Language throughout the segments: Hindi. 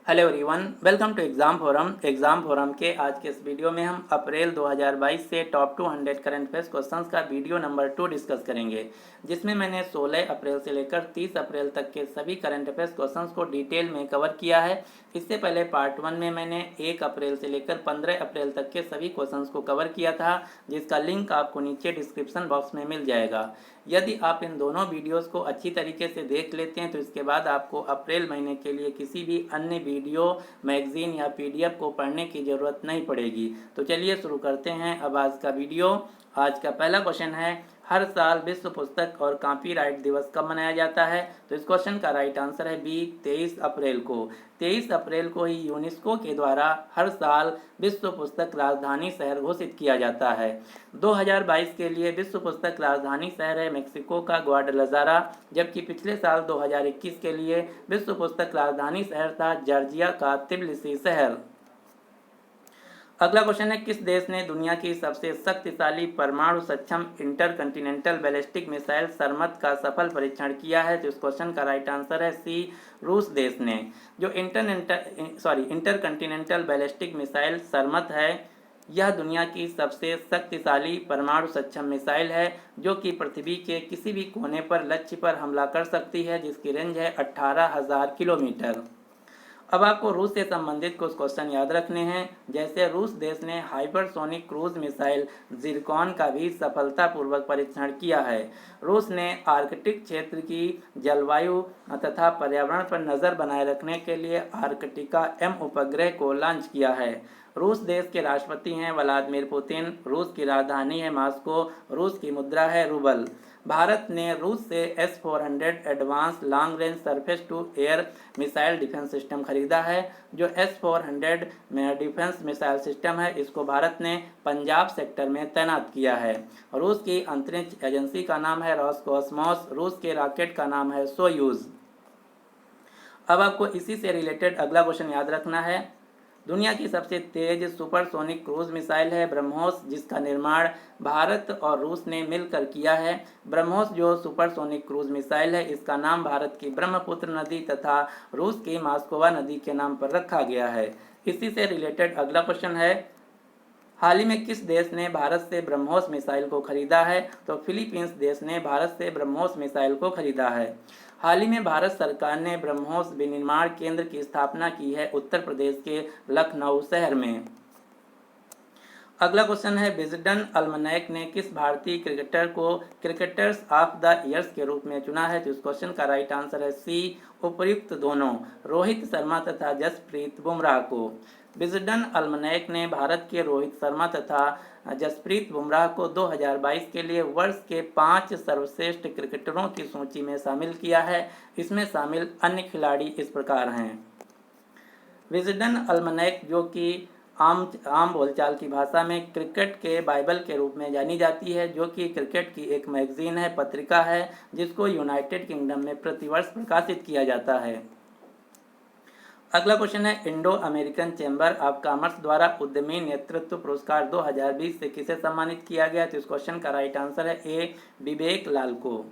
Hello everyone, welcome to exam forum के आज के इस वीडियो में हम अप्रैल 2022 से टॉप 200 करंट अफेयर्स क्वेश्चंस का वीडियो नंबर 2 डिस्कस करेंगे, जिसमें मैंने 16 अप्रैल से लेकर 30 अप्रैल तक के सभी करंट अफेयर्स क्वेश्चंस को डिटेल में कवर किया है। इससे पहले पार्ट 1 में मैंने 1 अप्रैल से लेकर 15 अप्रैल तक के सभी क्वेश्चंस को कवर किया था, जिसका लिंक आपको नीचे डिस्क्रिप्शन बॉक्स में मिल जाएगा। यदि आप इन दोनों वीडियोस को अच्छी तरीके से देख लेते हैं तो इसके बाद आपको अप्रैल महीने के लिए किसी भी अन्य वीडियो, मैगजीन या पीडीएफ को पढ़ने की ज़रूरत नहीं पड़ेगी। तो चलिए शुरू करते हैं अब आज का वीडियो। आज का पहला क्वेश्चन है, हर साल विश्व पुस्तक और कॉपीराइट दिवस कब मनाया जाता है? तो इस क्वेश्चन का राइट आंसर है बी, 23 अप्रैल को। 23 अप्रैल को ही यूनेस्को के द्वारा हर साल विश्व पुस्तक राजधानी शहर घोषित किया जाता है। 2022 के लिए विश्व पुस्तक राजधानी शहर है मेक्सिको का ग्वाडलजारा, जबकि पिछले साल 2021 के लिए विश्व पुस्तक राजधानी शहर था जॉर्जिया का तिब्लिसी शहर। अगला क्वेश्चन है, किस देश ने दुनिया की सबसे शक्तिशाली परमाणु सक्षम इंटरकंटिनेंटल बैलिस्टिक मिसाइल सरमत का सफल परीक्षण किया है? तो इस क्वेश्चन का राइट आंसर है सी, रूस देश ने। जो इंटरकंटिनेंटल बैलिस्टिक मिसाइल सरमत है, यह दुनिया की सबसे शक्तिशाली परमाणु सक्षम मिसाइल है, जो कि पृथ्वी के किसी भी कोने पर लक्ष्य पर हमला कर सकती है, जिसकी रेंज है 18,000 किलोमीटर। अब आपको रूस से संबंधित कुछ क्वेश्चन याद रखने हैं, जैसे रूस देश ने हाइपरसोनिक क्रूज मिसाइल जिरकॉन का भी सफलतापूर्वक परीक्षण किया है। रूस ने आर्कटिक क्षेत्र की जलवायु तथा पर्यावरण पर नज़र बनाए रखने के लिए आर्कटिका एम उपग्रह को लॉन्च किया है। रूस देश के राष्ट्रपति हैं व्लादिमीर पुतिन। रूस की राजधानी है मॉस्को। रूस की मुद्रा है रूबल। भारत ने रूस से S-400 advance long range surface to air missile defence system खरीदा है। जो S-400 में डिफेंस मिसाइल सिस्टम है, इसको भारत ने पंजाब सेक्टर में तैनात किया है। रूस की अंतरिक्ष एजेंसी का नाम है रोसकोसमोस। रूस के रॉकेट का नाम है सोयूज। अब आपको इसी से रिलेटेड अगला क्वेश्चन याद रखना है। दुनिया की सबसे तेज सुपरसोनिक क्रूज मिसाइल है ब्रह्मोस, जिसका निर्माण भारत और रूस ने मिलकर किया है। ब्रह्मोस जो सुपरसोनिक क्रूज मिसाइल है, इसका नाम भारत की ब्रह्मपुत्र नदी तथा रूस की मास्कोवा नदी के नाम पर रखा गया है। इसी से रिलेटेड अगला क्वेश्चन है, हाल ही में किस देश ने भारत से ब्रह्मोस मिसाइल को खरीदा है? तो फिलीपींस देश ने भारत से ब्रह्मोस मिसाइल को खरीदा है। हाल ही में भारत सरकार ने ब्रह्मोस विनिर्माण केंद्र की स्थापना की है उत्तर प्रदेश के लखनऊ शहर में। अगला क्वेश्चन है, विजडन अल्मनैक ने किस भारतीय क्रिकेटर को क्रिकेटर्स ऑफ द ईयर्स के रूप में चुना है? तो इस क्वेश्चन का राइट आंसर है सी, उपर्युक्त दोनों, रोहित शर्मा तथा जसप्रीत बुमराह को। विजडन अल्मनैक ने भारत के रोहित शर्मा तथा जसप्रीत बुमराह को 2022 के लिए वर्ष के 5 सर्वश्रेष्ठ क्रिकेटरों की सूची में शामिल किया है। इसमें शामिल अन्य खिलाड़ी इस प्रकार हैं। विजडन अल्मनैक, जो कि आम बोलचाल की भाषा में क्रिकेट के बाइबल के रूप में जानी जाती है, जो कि क्रिकेट की एक मैगजीन है, पत्रिका है, जिसको यूनाइटेड किंगडम में प्रतिवर्ष प्रकाशित किया जाता है। अगला क्वेश्चन है, Indo American chamber of commerce द्वारा उद्यमी नेतृत्व पुरस्कार 2020 से किसे सम्मानित किया गया? तो इस क्वेश्चन का राइट आंसर है ए, विवेक लाल को।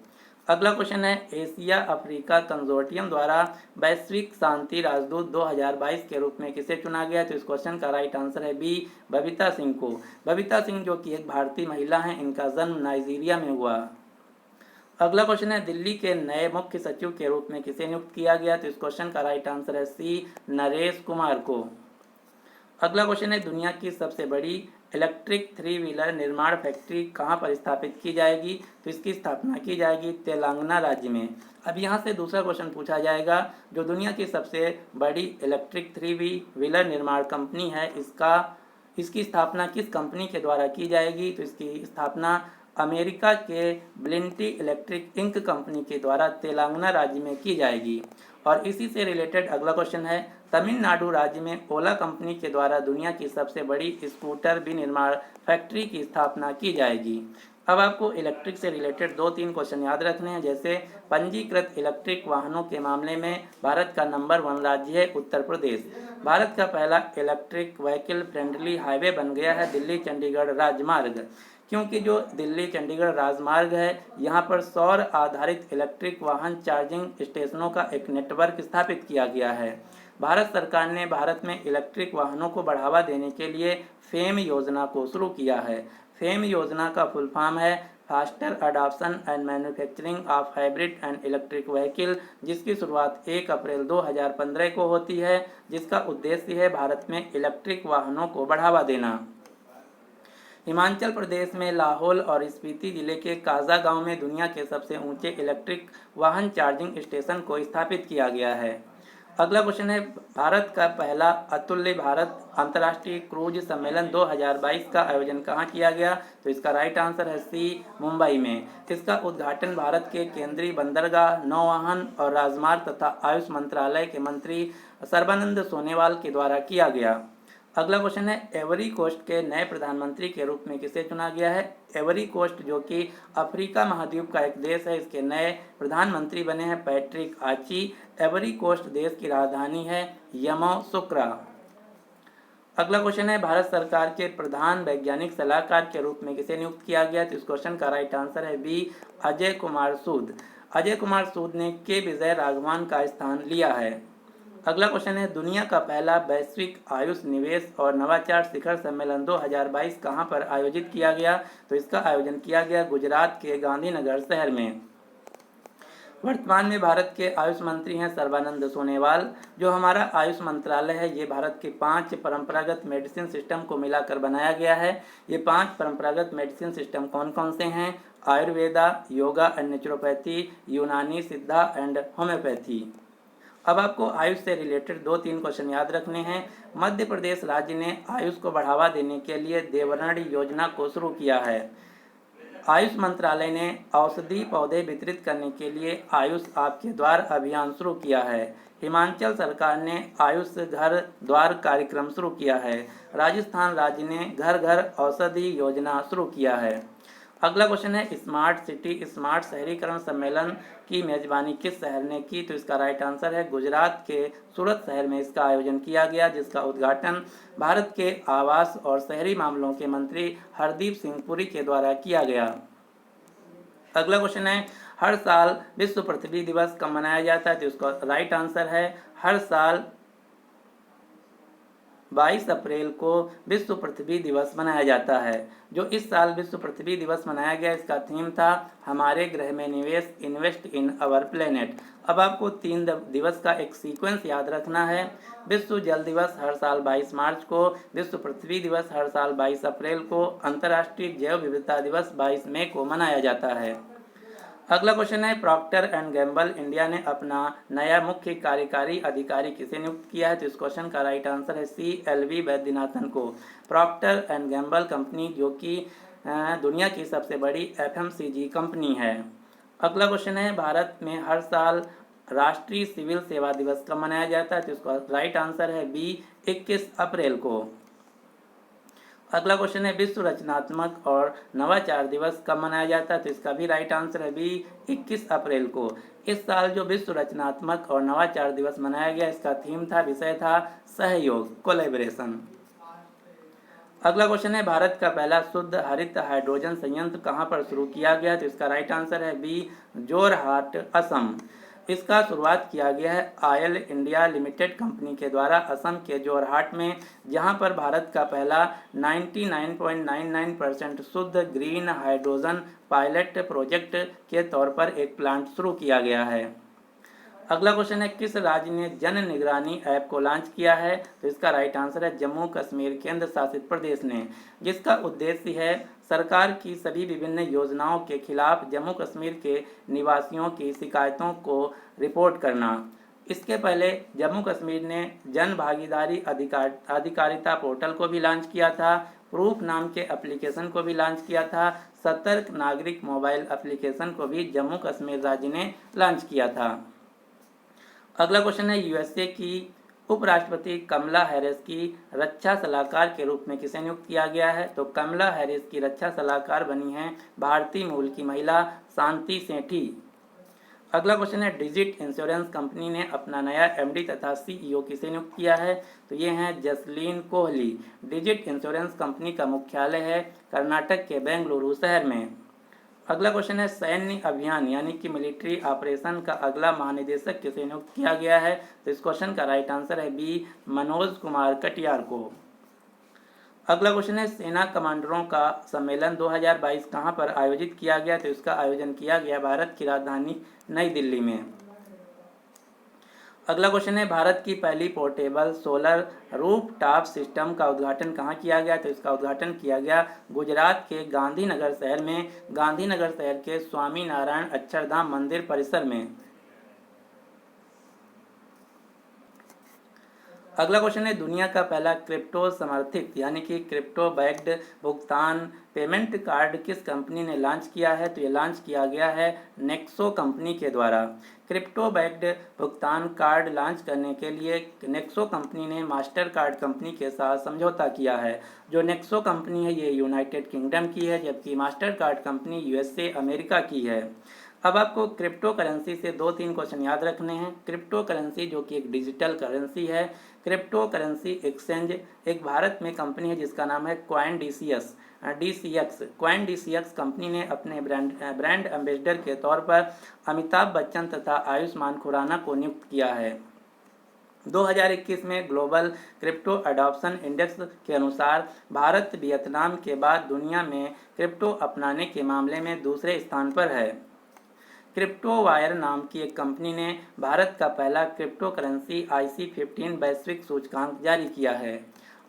अगला क्वेश्चन है, एशिया अफ्रीका कंसोर्टियम द्वारा वैश्विक शांति राजदूत 2022 के रूप में किसे चुना गया? तो इस क्वेश्चन का राइट आंसर है बी, बबीता सिंह को। बबीता सिंह जो कि एक भारतीय महिला हैं, इनका जन्म नाइजीरिया में हुआ। अगला क्वेश्चन है, दिल्ली के नए मुख्य सचिव के रूप में किसे नियुक्त किया गया? तो इस क्वेश्चन का राइट आंसर है सी, नरेश कुमार को। अगला क्वेश्चन है, दुनिया की सबसे बड़ी इलेक्ट्रिक 3 व्हीलर निर्माण फैक्ट्री कहां पर स्थापित की जाएगी? तो इसकी स्थापना की जाएगी तेलंगाना राज्य में। अब यहां से दूसरा क्वेश्चन पूछा जाएगा, जो दुनिया की सबसे बड़ी इलेक्ट्रिक 3 व्हीलर निर्माण कंपनी है, इसकी स्थापना किस कंपनी के द्वारा की जाएगी? तो इसकी स्थापना अमेरिका के ब्लिंटी इलेक्ट्रिक इंक कंपनी के द्वारा तेलंगाना राज्य में की जाएगी। और इसी से रिलेटेड अगला क्वेश्चन है, तमिलनाडु राज्य में ओला कंपनी के द्वारा दुनिया की सबसे बड़ी स्कूटर विनिर्माण फैक्ट्री की स्थापना की जाएगी। अब आपको इलेक्ट्रिक से रिलेटेड 2-3 क्वेश्चन याद रखने हैं, जैसे पंजीकृत इलेक्ट्रिक वाहनों के मामले में भारत का नंबर 1 राज्य है उत्तर प्रदेश। भारत का पहला इलेक्ट्रिक व्हीकल फ्रेंडली हाईवे बन गया है दिल्ली चंडीगढ़ राजमार्ग, क्योंकि जो दिल्ली चंडीगढ़ राजमार्ग है, यहाँ पर सौर आधारित इलेक्ट्रिक वाहन चार्जिंग स्टेशनों का एक नेटवर्क स्थापित किया गया है। भारत सरकार ने भारत में इलेक्ट्रिक वाहनों को बढ़ावा देने के लिए फेम योजना को शुरू किया है। फेम योजना का फुल फॉर्म है faster adoption and manufacturing of hybrid and electric vehicle, जिसकी शुरुआत 1 अप्रैल 2015 को होती है, जिसका उद्देश्य है भारत में इलेक्ट्रिक वाहनों को बढ़ावा देना। हिमाचल प्रदेश में लाहौल और स्पीति जिले के काजा गांव में दुनिया के सबसे ऊंचे इलेक्ट्रिक वाहन चार्जिंग स्टेशन को स्थापित किया गया है। अगला क्वेश्चन है भारत का पहला अतुल्य भारत अंतर्राष्ट्रीय क्रूज सम्मेलन 2022 का आयोजन कहाँ किया गया? तो इसका राइट आंसर है सी, मुंबई में। इसका उद्घाटन भारत के केंद्रीय बंदरगाह, नौवहन और राजमार्ग तथा आयुष मंत्रालय के मंत्री सर्बानंद सोनोवाल के द्वारा किया गया। अगला क्वेश्चन है एवरी कोस्ट के नए प्रधानमंत्री के रूप में किसे चुना गया है? एवरी कोस्ट जो कि अफ्रीका महाद्वीप का एक देश है, इसके नए प्रधानमंत्री बने हैं पैट्रिक आची। एवरी कोस्ट देश की राजधानी है यामोसुक्रा। अगला क्वेश्चन है भारत सरकार के प्रधान वैज्ञानिक सलाहकार के रूप में किसे नियुक्त किया गया? तो इस क्वेश्चन का राइट आंसर है बी, अजय कुमार सूद। अजय कुमार सूद ने के विजय राघवन का स्थान लिया है। अगला क्वेश्चन है दुनिया का पहला वैश्विक आयुष निवेश और नवाचार शिखर सम्मेलन 2022 कहां पर आयोजित किया गया? तो इसका आयोजन किया गया गुजरात के गांधीनगर शहर में। वर्तमान में भारत के आयुष मंत्री हैं सर्बानंद सोनोवाल। जो हमारा आयुष मंत्रालय है ये भारत के 5 परंपरागत मेडिसिन सिस्टम को मिलाकर बनाया गया है। ये 5 परंपरागत मेडिसिन सिस्टम कौन कौन से हैं? आयुर्वेदा, योगा एंड नेचुरोपैथी, यूनानी, सिद्धा एंड होम्योपैथी। अब आपको आयुष से रिलेटेड 2-3 क्वेश्चन याद रखने हैं। मध्य प्रदेश राज्य ने आयुष को बढ़ावा देने के लिए देवनाड़ी योजना को शुरू किया है। आयुष मंत्रालय ने औषधि पौधे वितरित करने के लिए आयुष आपके द्वार अभियान शुरू किया है। हिमाचल सरकार ने आयुष घर द्वार कार्यक्रम शुरू किया है। राजस्थान राज्य ने घर घर औषधि योजना शुरू किया है। अगला क्वेश्चन है स्मार्ट सिटी स्मार्ट शहरीकरण सम्मेलन की मेजबानी किस शहर ने की? तो इसका राइट आंसर है गुजरात के सूरत शहर में इसका आयोजन किया गया, जिसका उद्घाटन भारत के आवास और शहरी मामलों के मंत्री हरदीप सिंह पुरी के द्वारा किया गया। अगला क्वेश्चन है हर साल विश्व पृथ्वी दिवस कब मनाया जाता है? तो इसका राइट आंसर है हर साल 22 अप्रैल को विश्व पृथ्वी दिवस मनाया जाता है। जो इस साल विश्व पृथ्वी दिवस मनाया गया इसका थीम था हमारे ग्रह में निवेश, इन्वेस्ट इन अवर प्लेनेट। अब आपको 3 दिवस का एक सीक्वेंस याद रखना है। विश्व जल दिवस हर साल 22 मार्च को, विश्व पृथ्वी दिवस हर साल 22 अप्रैल को, अंतर्राष्ट्रीय जैव विविधता दिवस 22 मई को मनाया जाता है। अगला क्वेश्चन है प्रॉक्टर एंड गैम्बल इंडिया ने अपना नया मुख्य कार्यकारी अधिकारी किसे नियुक्त किया है? तो इस क्वेश्चन का राइट आंसर है सी, एलवी वैद्यनाथन को। प्रॉक्टर एंड गैम्बल कंपनी जो कि दुनिया की सबसे बड़ी एफएमसीजी कंपनी है। अगला क्वेश्चन है भारत में हर साल राष्ट्रीय सिविल सेवा दिवस कब मनाया जाता है? तो इसका राइट आंसर है बी, 21 अप्रैल को। अगला क्वेश्चन है विश्व रचनात्मक और नवाचार दिवस कब मनाया जाता है? तो इसका भी राइट आंसर है बी, 21 अप्रैल को। इस साल जो विश्व रचनात्मक और नवाचार दिवस मनाया गया इसका थीम था, विषय था सहयोग, कोलैबोरेशन। अगला क्वेश्चन है भारत का पहला शुद्ध हरित हाइड्रोजन संयंत्र कहां पर शुरू किया गया? तो इसका राइट आंसर है बी, जोरहाट, असम। इसका शुरुआत किया गया है ऑयल इंडिया लिमिटेड कंपनी के द्वारा असम के जोरहाट में, जहां पर भारत का पहला 99.99% शुद्ध ग्रीन हाइड्रोजन पायलट प्रोजेक्ट के तौर पर एक प्लांट शुरू किया गया है। अगला क्वेश्चन है किस राज्य ने जन निगरानी ऐप को लॉन्च किया है? तो इसका राइट आंसर है जम्मू कश्मीर केंद्र शासित प्रदेश ने, जिसका उद्देश्य है सरकार की सभी विभिन्न योजनाओं के खिलाफ जम्मू कश्मीर के निवासियों की शिकायतों को रिपोर्ट करना। इसके पहले जम्मू कश्मीर ने जन भागीदारी अधिकारिता पोर्टल को भी लॉन्च किया था, प्रूफ नाम के एप्लीकेशन को भी लॉन्च किया था, सतर्क नागरिक मोबाइल एप्लीकेशन को भी जम्मू कश्मीर राज्य ने लॉन्च किया था। अगला क्वेश्चन है यूएसए की उपराष्ट्रपति कमला हैरिस की रक्षा सलाहकार के रूप में किसे नियुक्त किया गया है? तो कमला हैरिस की रक्षा सलाहकार बनी हैं भारतीय मूल की महिला शांति सेठी। अगला क्वेश्चन है डिजिट इंश्योरेंस कंपनी ने अपना नया एमडी तथा सीईओ किसे नियुक्त किया है? तो ये हैं Jasleen Kohli. Digit insurance company का मुख्यालय है कर्नाटक के बेंगलुरु शहर में। अगला क्वेश्चन है सैन्य अभियान यानी कि मिलिट्री ऑपरेशन का अगला महानिदेशक किसे नियुक्त किया गया है? तो इस क्वेश्चन का राइट आंसर है बी, मनोज कुमार कटियार को। अगला क्वेश्चन है सेना कमांडरों का सम्मेलन 2022 कहां पर आयोजित किया गया? तो इसका आयोजन किया गया भारत की राजधानी नई दिल्ली में। अगला क्वेश्चन है भारत की पहली पोर्टेबल सोलर रूफटॉप सिस्टम का उद्घाटन कहाँ किया गया? तो इसका उद्घाटन किया गया गुजरात के गांधीनगर शहर में, गांधीनगर शहर के स्वामी नारायण अक्षरधाम मंदिर परिसर में। अगला क्वेश्चन है दुनिया का पहला क्रिप्टो समर्थित यानी कि क्रिप्टो बैक्ड भुगतान पेमेंट कार्ड किस कंपनी ने लॉन्च किया है? तो ये लॉन्च किया गया है नेक्सो कंपनी के द्वारा। क्रिप्टो बैक्ड भुगतान कार्ड लॉन्च करने के लिए नेक्सो कंपनी ने मास्टर कार्ड कंपनी के साथ समझौता किया है। जो नेक्सो कंपनी है ये यूनाइटेड किंगडम की है, जबकि master card company USA America की है। अब आपको क्रिप्टो करेंसी से 2-3 क्वेश्चन याद रखने हैं। क्रिप्टो करेंसी जो कि एक डिजिटल करेंसी है। क्रिप्टो करेंसी एक्सचेंज एक भारत में कंपनी है जिसका नाम है coin DCX. Coin DCX company ने अपने ब्रांड एम्बेसडर के तौर पर अमिताभ बच्चन तथा आयुष्मान खुराना को नियुक्त किया है। 2021 में ग्लोबल क्रिप्टो अडॉप्शन इंडेक्स के अनुसार भारत वियतनाम के बाद दुनिया में क्रिप्टो अपनाने के मामले में दूसरे स्थान पर है। क्रिप्टो वायर नाम की एक कंपनी ने भारत का पहला क्रिप्टो करेंसी IC15 वैश्विक सूचकांक जारी किया है।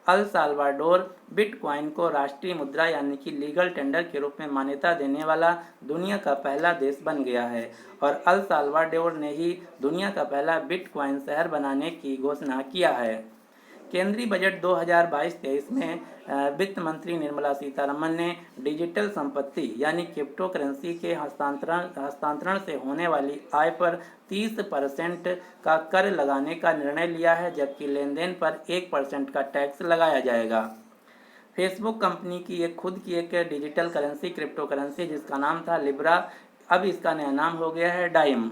अल साल्वाडोर बिटकॉइन को राष्ट्रीय मुद्रा यानी कि लीगल टेंडर के रूप में मान्यता देने वाला दुनिया का पहला देश बन गया है और अल साल्वाडोर ने ही दुनिया का पहला बिटकॉइन शहर बनाने की घोषणा किया है। केंद्रीय बजट 2022-23 में वित्त मंत्री निर्मला सीतारमण ने डिजिटल संपत्ति यानी क्रिप्टो करेंसी के हस्तांतरण से होने वाली आय पर 30% का कर लगाने का निर्णय लिया है, जबकि लेन देन पर 1% का टैक्स लगाया जाएगा। फेसबुक कंपनी की खुद की एक डिजिटल करेंसी क्रिप्टो करेंसी जिसका नाम था लिब्रा, अब इसका नया नाम हो गया है डाइम।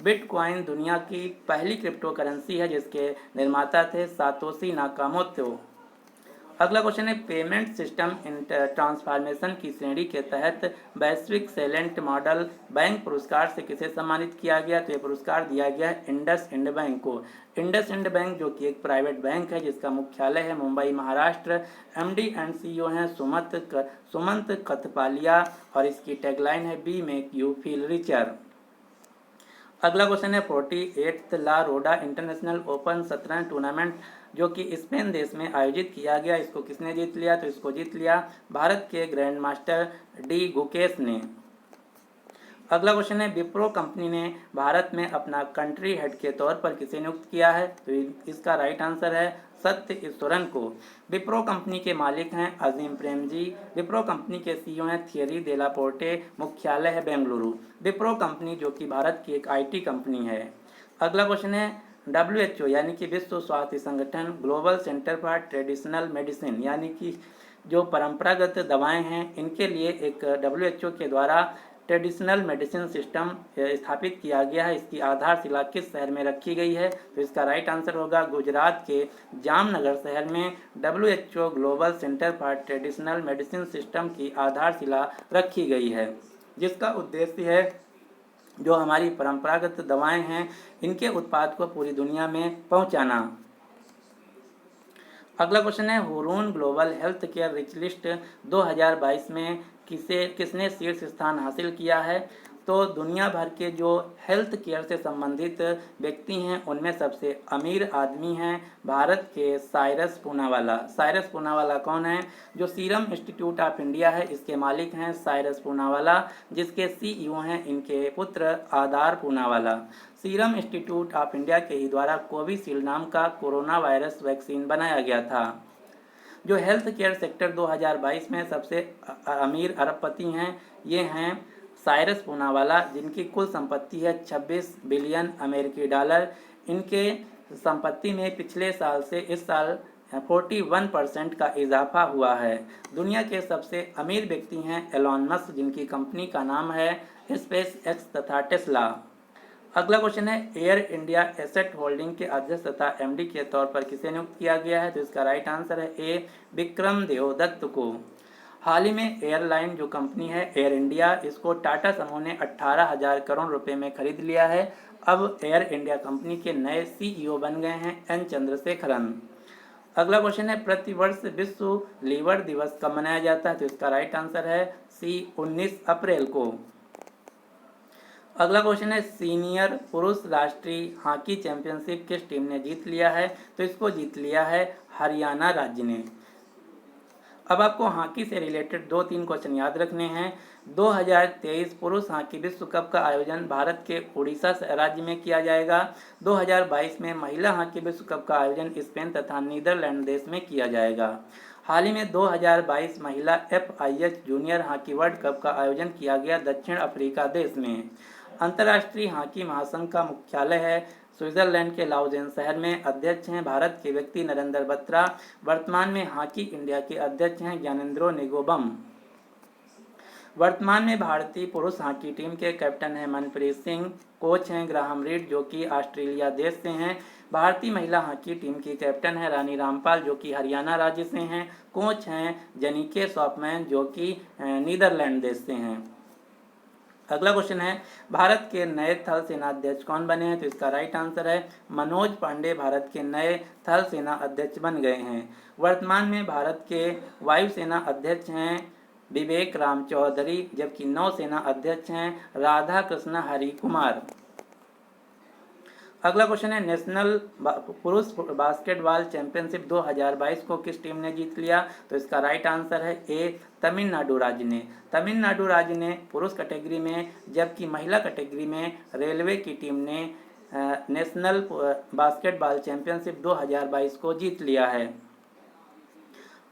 बिटकॉइन दुनिया की पहली क्रिप्टो करेंसी है जिसके निर्माता थे सातोशी नाकामोतो। अगला क्वेश्चन है पेमेंट सिस्टम ट्रांसफॉर्मेशन की श्रेणी के तहत वैश्विक सैलेंट मॉडल बैंक पुरस्कार से किसे सम्मानित किया गया? तो ये पुरस्कार दिया गया है इंडस इंड बैंक को। इंडस इंड बैंक जो कि एक प्राइवेट बैंक है जिसका मुख्यालय है Mumbai Maharashtra. MD and CEO हैं सुमंत कथपालिया और इसकी टैगलाइन है we make you feel richer. अगला क्वेश्चन है 48th La Roda international open शतरंज टूर्नामेंट जो कि स्पेन देश में आयोजित किया गया, इसको किसने जीत लिया? तो इसको जीत लिया भारत के ग्रैंड मास्टर डी गुकेश ने। अगला क्वेश्चन है विप्रो कंपनी ने भारत में अपना कंट्री हेड के तौर पर किसे नियुक्त किया है? तो इसका राइट आंसर है सत्य ईश्वरन को। विप्रो कंपनी के मालिक हैं अजीम प्रेमजी। विप्रो कंपनी के CEO हैं थियरी देलापोर्टे, मुख्यालय है बेंगलुरु। विप्रो कंपनी जो कि भारत की एक IT कंपनी है। अगला क्वेश्चन है WHO यानी कि विश्व स्वास्थ्य संगठन global centre for traditional medicine यानी कि जो परंपरागत दवाएं हैं इनके लिए एक WHO के द्वारा ट्रेडिशनल मेडिसिन सिस्टम स्थापित किया गया है। इसकी आधारशिला किस शहर में रखी गई है? तो इसका राइट आंसर होगा गुजरात के जामनगर शहर में WHO global centre for traditional medicine system की आधारशिला रखी गई है, जिसका उद्देश्य है जो हमारी परंपरागत दवाएं हैं इनके उत्पाद को पूरी दुनिया में पहुंचाना। अगला क्वेश्चन है Hurun global health care rich list 2022 में किसने शीर्ष स्थान हासिल किया है? तो दुनिया भर के जो हेल्थ केयर से संबंधित व्यक्ति हैं उनमें सबसे अमीर आदमी हैं भारत के साइरस पूनावाला। साइरस पूनावाला कौन है? जो सीरम इंस्टीट्यूट ऑफ इंडिया है इसके मालिक हैं साइरस पूनावाला, जिसके CEO हैं इनके पुत्र Adar Poonawalla. Serum Institute of India के ही द्वारा कोविशील्ड नाम का कोरोना वायरस वैक्सीन बनाया गया था। जो हेल्थ केयर सेक्टर 2022 में सबसे अमीर अरबपति हैं ये हैं साइरस पूनावाला, जिनकी कुल संपत्ति है 26 बिलियन अमेरिकी डॉलर। इनके संपत्ति में पिछले साल से इस साल 41% का इजाफा हुआ है। दुनिया के सबसे अमीर व्यक्ति हैं एलॉन मस्क, जिनकी कंपनी का नाम है स्पेस एक्स तथा टेस्ला। अगला क्वेश्चन है एयर इंडिया एसेट होल्डिंग के अध्यक्ष तथा MD के तौर पर किसे नियुक्त किया गया है? तो इसका राइट आंसर है ए विक्रम देवदत्त को। हाल ही में एयरलाइन जो कंपनी है एयर इंडिया, इसको टाटा समूह ने 18,000 करोड़ रुपए में खरीद लिया है। अब एयर इंडिया कंपनी के नए CEO बन गए हैं एन चंद्रशेखरन। अगला क्वेश्चन है, प्रतिवर्ष विश्व लीवर दिवस कब मनाया जाता है? तो इसका राइट आंसर है सी, 19 अप्रैल को। अगला क्वेश्चन है, सीनियर पुरुष राष्ट्रीय हॉकी चैंपियनशिप किस टीम ने जीत लिया है? तो इसको जीत लिया है हरियाणा राज्य ने। अब आपको हॉकी से रिलेटेड 2-3 क्वेश्चन याद रखने हैं। 2023 पुरुष हॉकी विश्व कप का आयोजन भारत के उड़ीसा राज्य में किया जाएगा। 2022 में महिला हॉकी विश्व कप का आयोजन स्पेन तथा नीदरलैंड देश में किया जाएगा। हाल ही में 2022 महिला FIH junior hockey world cup का आयोजन किया गया दक्षिण अफ्रीका देश में। अंतर्राष्ट्रीय हॉकी महासंघ का मुख्यालय है स्विट्जरलैंड के लाउजेन शहर में। अध्यक्ष हैं भारत के व्यक्ति नरेंद्र बत्रा। वर्तमान में हॉकी इंडिया के अध्यक्ष हैं ज्ञानेंद्रो निगोबम। वर्तमान में भारतीय पुरुष हॉकी टीम के कैप्टन हैं मनप्रीत सिंह। कोच हैं ग्राहम रीड जो कि ऑस्ट्रेलिया देश से हैं। भारतीय महिला हॉकी टीम की कैप्टन है रानी रामपाल जो कि हरियाणा राज्य से हैं। कोच हैं जनिके शॉपमैन जो कि नीदरलैंड देश से हैं। अगला क्वेश्चन है, भारत के नए थल सेना अध्यक्ष कौन बने हैं? तो इसका राइट आंसर है मनोज पांडे भारत के नए थल सेना अध्यक्ष बन गए हैं। वर्तमान में भारत के वायुसेना अध्यक्ष हैं विवेक राम चौधरी, जबकि नौसेना अध्यक्ष हैं राधा कृष्ण हरि कुमार। अगला क्वेश्चन है, नेशनल पुरुष बास्केटबॉल चैंपियनशिप 2022 को किस टीम ने जीत लिया? तो इसका राइट आंसर है ए, तमिलनाडु राज्य ने। तमिलनाडु राज्य ने पुरुष कैटेगरी में, जबकि महिला कैटेगरी में रेलवे की टीम ने नेशनल बास्केटबॉल चैंपियनशिप 2022 को जीत लिया है।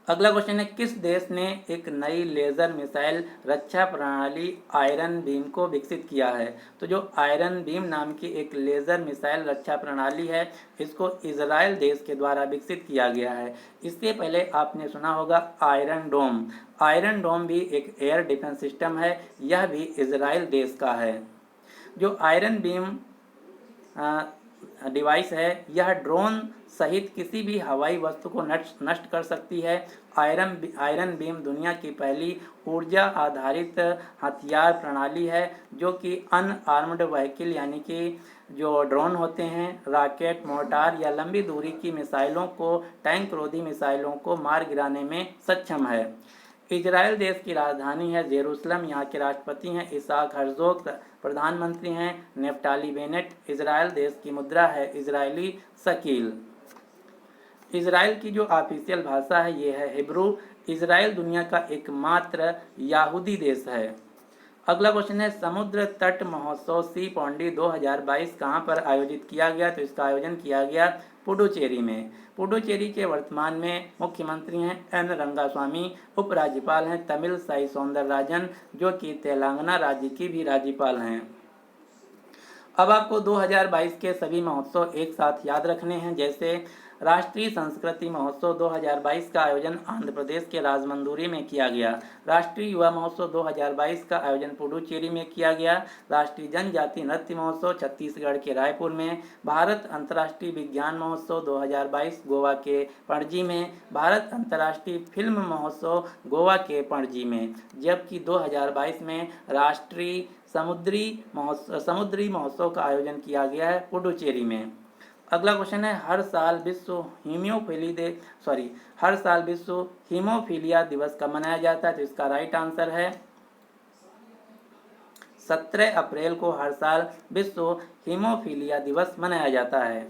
अगला क्वेश्चन है, किस देश ने एक नई लेजर मिसाइल रक्षा प्रणाली आयरन बीम को विकसित किया है? तो जो आयरन बीम नाम की एक लेजर मिसाइल रक्षा प्रणाली है, इसको इजराइल देश के द्वारा विकसित किया गया है। इससे पहले आपने सुना होगा आयरन डोम। आयरन डोम भी एक एयर डिफेंस सिस्टम है, यह भी इजराइल देश का है। जो आयरन बीम डिवाइस है, यह ड्रोन सहित किसी भी हवाई वस्तु को नष्ट कर सकती है। आयरन बीम दुनिया की पहली ऊर्जा आधारित हथियार प्रणाली है जो कि अनआर्म्ड व्हीकल यानी कि जो ड्रोन होते हैं, रॉकेट, मोर्टार या लंबी दूरी की मिसाइलों को, टैंक रोधी मिसाइलों को मार गिराने में सक्षम है। इजराइल देश की राजधानी है जेरूसलम। यहाँ के राष्ट्रपति हैं इसाक हर्जोग। प्रधानमंत्री हैं नेफ्टाली बेनेट। इजराइल देश की मुद्रा है इजरायली शकील। इजराइल की जो ऑफिशियल भाषा है ये है हिब्रू। इजराइल दुनिया का एकमात्र यहूदी देश है। अगला क्वेश्चन है, समुद्र तट महोत्सव सी पौंडी 2022 कहाँ पर आयोजित किया गया? तो इसका आयोजन किया गया पुडुचेरी में। पुडुचेरी के वर्तमान में मुख्यमंत्री हैं एन रंगास्वामी। उपराज्यपाल हैं तमिलसाई सौंदरराजन जो कि तेलंगाना राज्य की भी राज्यपाल हैं। अब आपको 2022 के सभी महोत्सव एक साथ याद रखने हैं। जैसे राष्ट्रीय संस्कृति महोत्सव 2022 का आयोजन आंध्र प्रदेश के राजमंदूरी में किया गया। राष्ट्रीय युवा महोत्सव 2022 का आयोजन पुडुचेरी में किया गया। राष्ट्रीय जनजाति नृत्य महोत्सव छत्तीसगढ़ के रायपुर में। भारत अंतर्राष्ट्रीय विज्ञान महोत्सव 2022 गोवा के पणजी में। भारत अंतर्राष्ट्रीय फिल्म महोत्सव गोवा के पणजी में। जबकि 2022 में राष्ट्रीय समुद्री महोत्सव का आयोजन किया गया है पुडुचेरी में। अगला क्वेश्चन है, हर साल विश्व हीमोफीलिया दिवस कब मनाया जाता है? तो इसका राइट आंसर है 17 अप्रैल को हर साल विश्व हीमोफीलिया दिवस मनाया जाता है।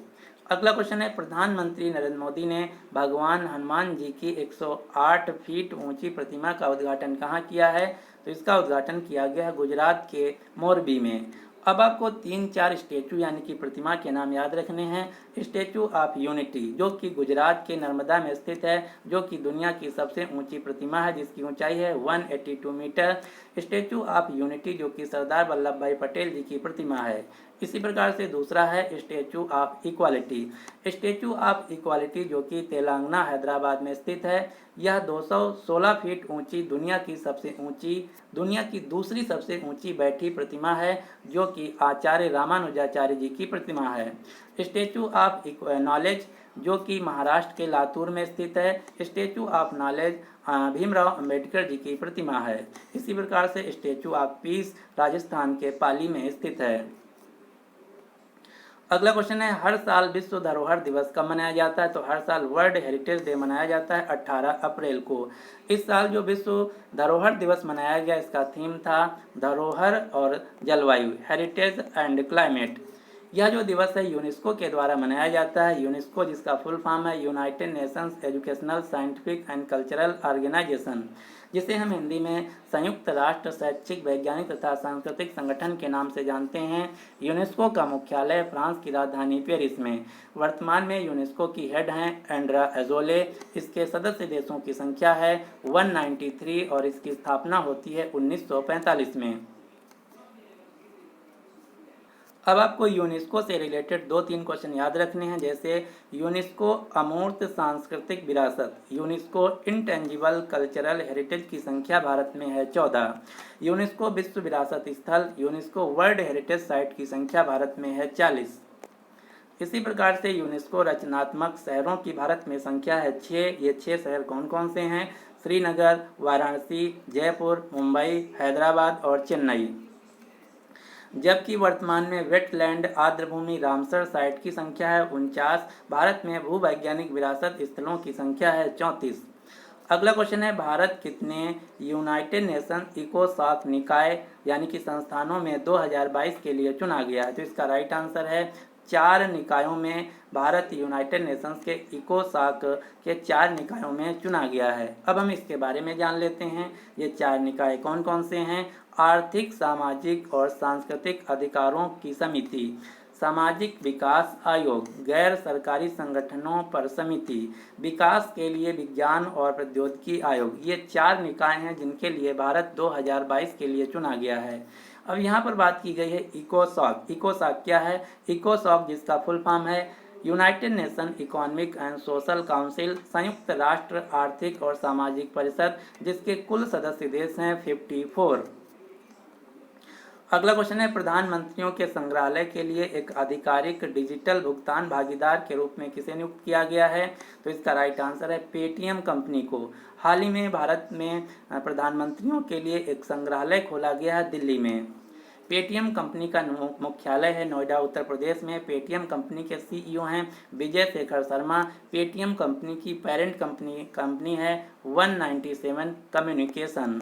अगला क्वेश्चन है, प्रधानमंत्री नरेंद्र मोदी ने भगवान हनुमान जी की 108 फीट ऊंची प्रतिमा का उद्घाटन कहाँ किया है? तो इसका उद्घाटन किया गया है गुजरात के मोरबी में। अब आपको 3-4 स्टैचू यानी कि प्रतिमा के नाम याद रखने हैं। स्टैचू ऑफ यूनिटी जो कि गुजरात के नर्मदा में स्थित है, जो कि दुनिया की सबसे ऊंची प्रतिमा है जिसकी ऊंचाई है 182 मीटर। स्टैचू ऑफ यूनिटी जो कि सरदार वल्लभ भाई पटेल जी की प्रतिमा है। इसी प्रकार से दूसरा है statue of equality. Statue of equality जो कि तेलंगाना हैदराबाद में स्थित है। यह 216 फीट ऊंची दुनिया की दूसरी सबसे ऊंची बैठी प्रतिमा है जो कि आचार्य रामानुजाचार्य जी की प्रतिमा है। स्टैचू ऑफ नॉलेज जो कि महाराष्ट्र के लातूर में स्थित है। Statue of knowledge Bhimrao Ambedkar ji की प्रतिमा है। इसी प्रकार से स्टैचू ऑफ पीस राजस्थान के पाली में स्थित है। अगला क्वेश्चन है, हर साल विश्व धरोहर दिवस कब मनाया जाता है? तो हर साल वर्ल्ड हेरिटेज डे मनाया जाता है 18 अप्रैल को। इस साल जो विश्व धरोहर दिवस मनाया गया, इसका थीम था धरोहर और जलवायु, हेरिटेज एंड क्लाइमेट। यह जो दिवस है यूनेस्को के द्वारा मनाया जाता है। यूनेस्को जिसका फुल फॉर्म है United Nations Educational Scientific and Cultural Organisation, जिसे हम हिंदी में संयुक्त राष्ट्र शैक्षिक वैज्ञानिक तथा सांस्कृतिक संगठन के नाम से जानते हैं। यूनेस्को का मुख्यालय फ्रांस की राजधानी पेरिस में। वर्तमान में यूनेस्को की हेड हैं एंड्रा एजोले। इसके सदस्य देशों की संख्या है 193 और इसकी स्थापना होती है 1945 में। अब आपको यूनेस्को से रिलेटेड 2-3 क्वेश्चन याद रखने हैं, जैसे यूनेस्को अमूर्त सांस्कृतिक विरासत, यूनेस्को इंटेंजिबल कल्चरल हेरिटेज की संख्या भारत में है 14, यूनेस्को विश्व विरासत स्थल, यूनेस्को वर्ल्ड हेरिटेज साइट की संख्या भारत में है 40। इसी प्रकार से यूनेस्को रचनात्मक शहरों की भारत में संख्या है 6। ये 6 शहर कौन कौन से हैं? श्रीनगर, वाराणसी, जयपुर, मुंबई, हैदराबाद और चेन्नई। जबकि वर्तमान में वेटलैंड आर्द्रभूमि रामसर साइट की संख्या है 49। भारत में भूवैज्ञानिक विरासत स्थलों की संख्या है 34। अगला क्वेश्चन है, भारत कितने यूनाइटेड नेशन इकोसॉक निकाय यानी कि संस्थानों में 2022 के लिए चुना गया है? तो इसका राइट आंसर है 4 निकायों में भारत यूनाइटेड नेशंस के इकोसॉक के 4 निकायों में चुना गया है। अब हम इसके बारे में जान लेते हैं। ये 4 निकाय कौन कौन से हैं? आर्थिक, सामाजिक और सांस्कृतिक अधिकारों की समिति, सामाजिक विकास आयोग, गैर सरकारी संगठनों पर समिति, विकास के लिए विज्ञान और प्रौद्योगिकी आयोग। ये 4 निकाय हैं जिनके लिए भारत 2022 के लिए चुना गया है। अब यहाँ पर बात की गई है इकोसॉक। इकोसॉक क्या है? इकोसॉक जिसका फुल फॉर्म है United nation economic and social council, संयुक्त राष्ट्र आर्थिक और सामाजिक परिषद, जिसके कुल सदस्य देश हैं 54। अगला क्वेश्चन है, प्रधानमंत्रियों के संग्रहालय के लिए एक आधिकारिक डिजिटल भुगतान भागीदार के रूप में किसे नियुक्त किया गया है? तो इसका राइट आंसर है पेटीएम कंपनी को। हाल ही में भारत में प्रधानमंत्रियों के लिए एक संग्रहालय खोला गया है दिल्ली में। पेटीएम कंपनी का मुख्यालय है नोएडा, उत्तर प्रदेश में। पेटीएम कंपनी के सीईओ हैं विजय शेखर शर्मा। पेटीएम कंपनी की पेरेंट कंपनी है 197 कम्युनिकेशन।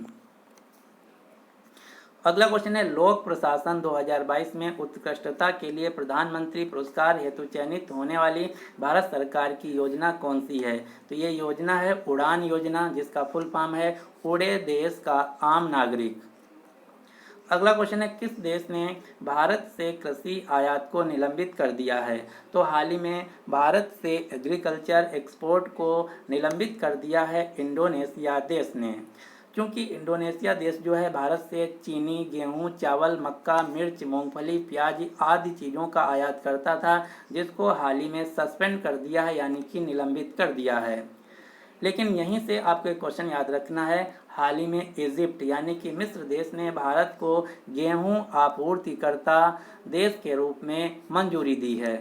अगला क्वेश्चन है, लोक प्रशासन 2022 में उत्कृष्टता के लिए प्रधानमंत्री पुरस्कार हेतु चयनित होने वाली भारत सरकार की योजना कौन सी है? तो ये योजना है उड़ान योजना, जिसका फुल फॉर्म है उड़े देश का आम नागरिक। अगला क्वेश्चन है, किस देश ने भारत से कृषि आयात को निलंबित कर दिया है? तो हाल ही में भारत से एग्रीकल्चर एक्सपोर्ट को निलंबित कर दिया है इंडोनेशिया देश ने। क्योंकि इंडोनेशिया देश जो है भारत से चीनी, गेहूं, चावल, मक्का, मिर्च, मूंगफली, प्याज आदि चीज़ों का आयात करता था, जिसको हाल ही में सस्पेंड कर दिया है यानी कि निलंबित कर दिया है। लेकिन यहीं से आपको एक क्वेश्चन याद रखना है, हाल ही में इजिप्ट यानी कि मिस्र देश ने भारत को गेहूं आपूर्तिकर्ता देश के रूप में मंजूरी दी है।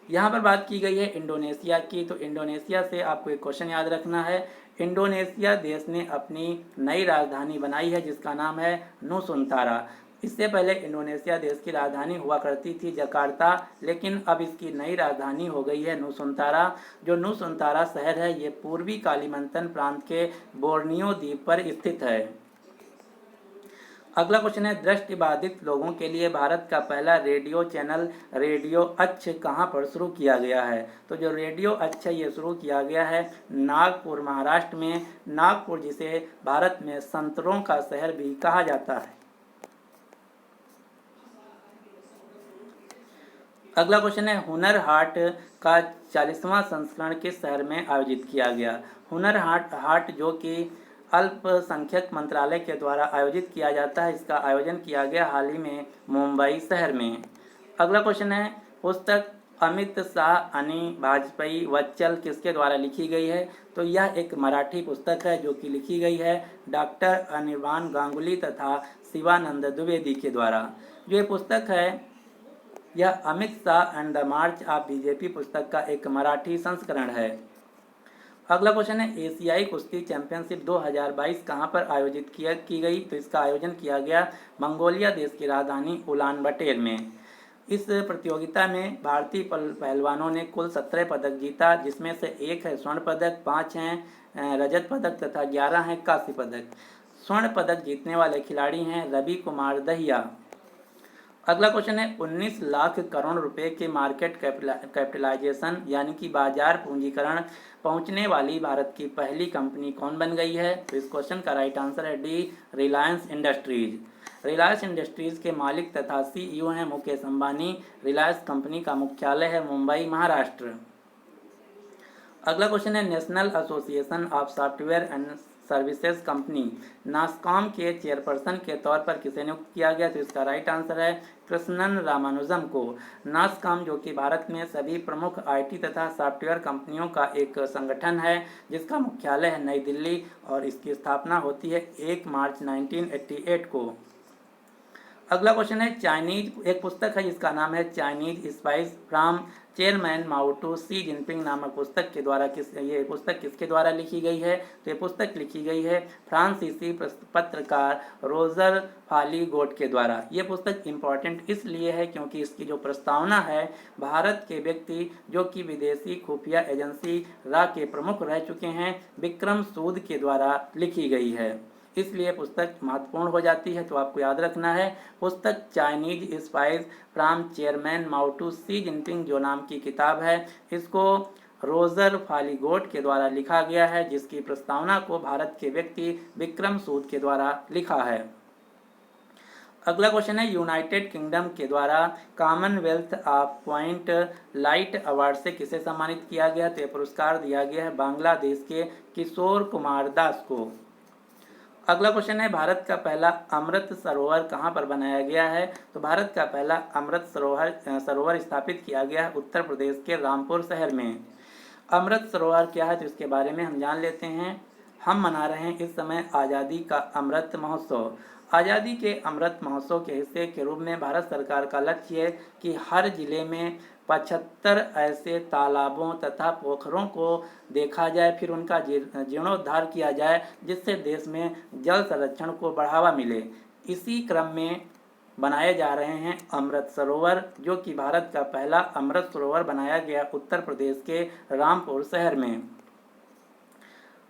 यहाँ पर बात की गई है इंडोनेशिया की, तो इंडोनेशिया से आपको एक क्वेश्चन याद रखना है। इंडोनेशिया देश ने अपनी नई राजधानी बनाई है जिसका नाम है नुसुंतारा। इससे पहले इंडोनेशिया देश की राजधानी हुआ करती थी जकार्ता, लेकिन अब इसकी नई राजधानी हो गई है नुसुंतारा। जो नुसुंतारा शहर है ये पूर्वी कालीमंतन प्रांत के बोर्नियो द्वीप पर स्थित है। अगला क्वेश्चन है, दृष्टिबाधित लोगों के लिए भारत का पहला रेडियो चैनल रेडियो अक्ष कहाँ पर शुरू किया गया है? तो जो रेडियो अक्ष है ये शुरू किया गया है नागपुर, महाराष्ट्र में। नागपुर जिसे भारत में संतरों का शहर भी कहा जाता है। अगला क्वेश्चन है, हुनर हाट का 40वां संस्करण किस शहर में आयोजित किया गया? हुनर हाट जो कि अल्पसंख्यक मंत्रालय के द्वारा आयोजित किया जाता है, इसका आयोजन किया गया हाल ही में मुंबई शहर में। अगला क्वेश्चन है, पुस्तक अमित शाह अनि वाजपेयी वत्सल किसके द्वारा लिखी गई है? तो यह एक मराठी पुस्तक है जो कि लिखी गई है डॉक्टर अनिर्बान गांगुली तथा शिवानंद द्विवेदी के द्वारा। जो ये पुस्तक है यह Amit Shah and the March of BJP पुस्तक का एक मराठी संस्करण है। अगला क्वेश्चन है, एशियाई कुश्ती चैंपियनशिप 2022 कहाँ पर आयोजित की गई? तो इसका आयोजन किया गया मंगोलिया देश की राजधानी उलान बटर में। इस प्रतियोगिता में भारतीय पहलवानों ने कुल 17 पदक जीता, जिसमें से 1 है स्वर्ण पदक, 5 हैं रजत पदक तथा 11 हैं कांस्य पदक। स्वर्ण पदक जीतने वाले खिलाड़ी हैं रवि कुमार दहिया। अगला क्वेश्चन है, 19 लाख करोड़ रुपए के मार्केट कैपिटलाइजेशन यानी कि बाजार पूंजीकरण पहुंचने वाली भारत की पहली कंपनी कौन बन गई है? तो इस क्वेश्चन का राइट आंसर है D, Reliance industries. Reliance industries के मालिक तथा सीईओ हैं मुकेश अंबानी। रिलायंस कंपनी का मुख्यालय है मुंबई, महाराष्ट्र। अगला क्वेश्चन है, national association of software and services company NASSCOM के चेयरपर्सन के तौर पर किसे नियुक्त किया गया? तो इसका राइट आंसर है कृष्णन रामानुजम को। नासकॉम जो कि भारत में सभी प्रमुख आईटी तथा सॉफ्टवेयर कंपनियों का एक संगठन है, जिसका मुख्यालय है नई दिल्ली और इसकी स्थापना होती है 1 मार्च 1988 को। अगला क्वेश्चन है, चाइनीज एक पुस्तक है जिसका नाम है Chinese spies from Chairman Mao to Xi Jinping नामक पुस्तक के द्वारा ये पुस्तक किसके द्वारा लिखी गई है? तो ये पुस्तक लिखी गई है फ्रांसीसी पत्रकार रोजर फालीगोट के द्वारा। ये पुस्तक इम्पॉर्टेंट इसलिए है क्योंकि इसकी जो प्रस्तावना है भारत के व्यक्ति जो कि विदेशी खुफिया एजेंसी रा के प्रमुख रह चुके हैं विक्रम सूद के द्वारा लिखी गई है, इसलिए पुस्तक महत्वपूर्ण हो जाती है। तो आपको याद रखना है पुस्तक Chinese spies from Chairman Mao to Xi Jinping जो नाम की किताब है, इसको रोजर फालीगोट के द्वारा लिखा गया है, जिसकी प्रस्तावना को भारत के व्यक्ति विक्रम सूद के द्वारा लिखा है। अगला क्वेश्चन है, यूनाइटेड किंगडम के द्वारा Commonwealth of point light award से किसे सम्मानित किया गया? तो यह पुरस्कार दिया गया है बांग्लादेश के किशोर कुमार दास को। अगला क्वेश्चन है, भारत का पहला अमृत सरोवर कहाँ पर बनाया गया है? तो भारत का पहला अमृत सरोवर स्थापित किया गया है उत्तर प्रदेश के रामपुर शहर में। अमृत सरोवर क्या है तो इसके बारे में हम जान लेते हैं। हम मना रहे हैं इस समय आज़ादी का अमृत महोत्सव। आज़ादी के अमृत महोत्सव के हिस्से के रूप में भारत सरकार का लक्ष्य है कि हर जिले में 75 ऐसे तालाबों तथा पोखरों को देखा जाए, फिर उनका जीर्णोद्धार किया जाए, जिससे देश में जल संरक्षण को बढ़ावा मिले। इसी क्रम में बनाए जा रहे हैं अमृत सरोवर, जो कि भारत का पहला अमृत सरोवर बनाया गया उत्तर प्रदेश के रामपुर शहर में।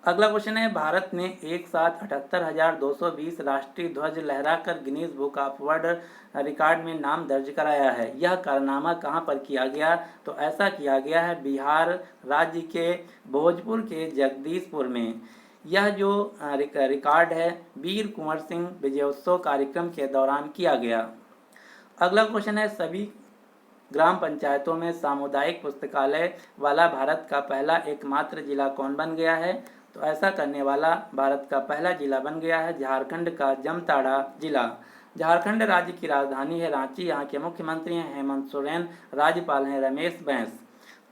अगला क्वेश्चन है, भारत ने एक साथ 78,220 राष्ट्रीय ध्वज लहराकर Guinness book of world record में नाम दर्ज कराया है। यह कारनामा कहां पर किया गया? तो ऐसा किया गया है बिहार राज्य के भोजपुर के जगदीशपुर में। यह जो रिकॉर्ड है वीर कुंवर सिंह विजयोत्सव कार्यक्रम के दौरान किया गया। अगला क्वेश्चन है, सभी ग्राम पंचायतों में सामुदायिक पुस्तकालय वाला भारत का पहला एकमात्र जिला कौन बन गया है? तो ऐसा करने वाला भारत का पहला जिला बन गया है झारखंड का जामताड़ा जिला। झारखंड राज्य की राजधानी है रांची। यहाँ के मुख्यमंत्री हैं हेमंत सोरेन, राज्यपाल हैं रमेश बैस।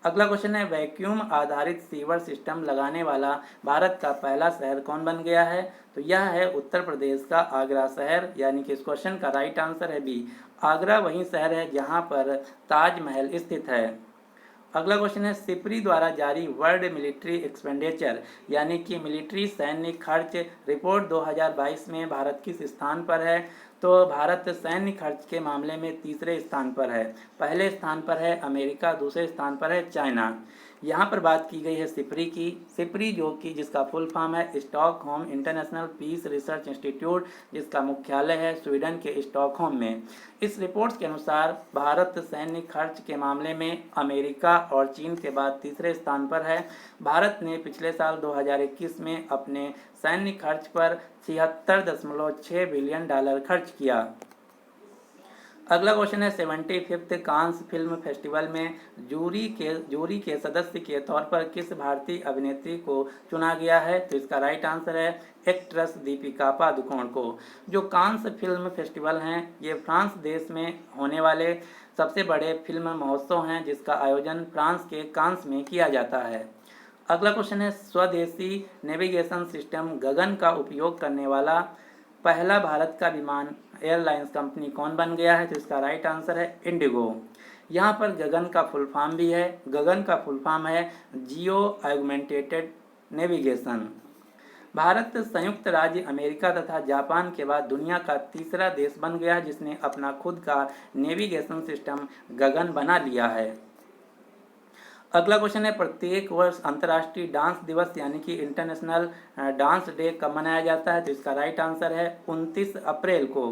अगला क्वेश्चन है, वैक्यूम आधारित सीवर सिस्टम लगाने वाला भारत का पहला शहर कौन बन गया है? तो यह है उत्तर प्रदेश का आगरा शहर, यानी कि इस क्वेश्चन का राइट आंसर है बी। आगरा वही शहर है जहां पर ताजमहल स्थित है। अगला क्वेश्चन है, सिप्री द्वारा जारी वर्ल्ड मिलिट्री एक्सपेंडिचर यानी कि मिलिट्री सैन्य खर्च रिपोर्ट 2022 में भारत किस स्थान पर है? तो भारत सैन्य खर्च के मामले में तीसरे स्थान पर है। पहले स्थान पर है अमेरिका, दूसरे स्थान पर है चाइना। यहाँ पर बात की गई है सिप्री की। सिप्री जो कि जिसका फुल फॉर्म है Stockholm International Peace Research Institute, जिसका मुख्यालय है स्वीडन के स्टॉकहोम में। इस रिपोर्ट के अनुसार भारत सैन्य खर्च के मामले में अमेरिका और चीन के बाद तीसरे स्थान पर है। भारत ने पिछले साल 2021 में अपने सैन्य खर्च पर 76.6 बिलियन डॉलर खर्च किया। अगला क्वेश्चन है, 75th कांस फिल्म फेस्टिवल में जूरी के सदस्य के तौर पर किस भारतीय अभिनेत्री को चुना गया है? तो इसका राइट आंसर है एक्ट्रेस दीपिका पादुकोण को। जो कांस फिल्म फेस्टिवल हैं ये फ्रांस देश में होने वाले सबसे बड़े फिल्म महोत्सव हैं, जिसका आयोजन फ्रांस के कांस में किया जाता है। अगला क्वेश्चन है, स्वदेशी नेविगेशन सिस्टम गगन का उपयोग करने वाला पहला भारत का विमान एयरलाइंस कंपनी कौन बन गया है? तो इसका राइट आंसर है इंडिगो। यहाँ पर गगन का फुल फॉर्म भी है। गगन का फुल फॉर्म है जियो ऑगमेंटेड नेविगेशन। भारत संयुक्त राज्य अमेरिका तथा जापान के बाद दुनिया का तीसरा देश बन गया है जिसने अपना खुद का नेविगेशन सिस्टम गगन बना लिया है। अगला क्वेश्चन है, प्रत्येक वर्ष अंतर्राष्ट्रीय डांस दिवस यानी कि इंटरनेशनल डांस डे कब मनाया जाता है? तो इसका राइट आंसर है 29 अप्रैल को।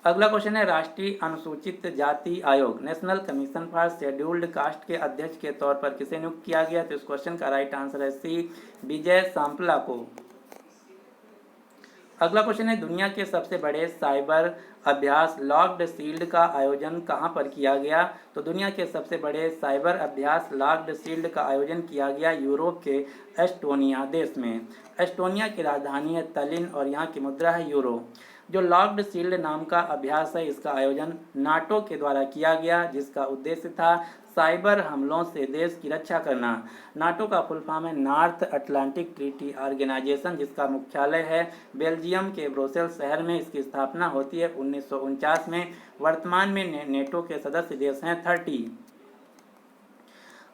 अगला क्वेश्चन है, राष्ट्रीय अनुसूचित जाति आयोग national commission for scheduled caste के अध्यक्ष के तौर पर किसे नियुक्त किया गया? तो इस क्वेश्चन का राइट आंसर है सी, विजय सांपला को। अगला क्वेश्चन है, दुनिया के सबसे बड़े साइबर अभ्यास लॉक्ड शील्ड का आयोजन कहां पर किया गया? तो दुनिया के सबसे बड़े साइबर अभ्यास लॉक्ड शील्ड का आयोजन किया गया यूरोप के एस्टोनिया देश में। एस्टोनिया की राजधानी है तलिन और यहाँ की मुद्रा है यूरो। जो लॉक्ड शील्ड नाम का अभ्यास है इसका आयोजन नाटो के द्वारा किया गया जिसका उद्देश्य था साइबर हमलों से देश की रक्षा करना। नाटो का फुल फॉर्म है नॉर्थ अटलांटिक ट्रीटी ऑर्गेनाइजेशन जिसका मुख्यालय है बेल्जियम के ब्रुसेल्स शहर में। इसकी स्थापना होती है 1949 में। वर्तमान में नेटो के सदस्य देश हैं 30।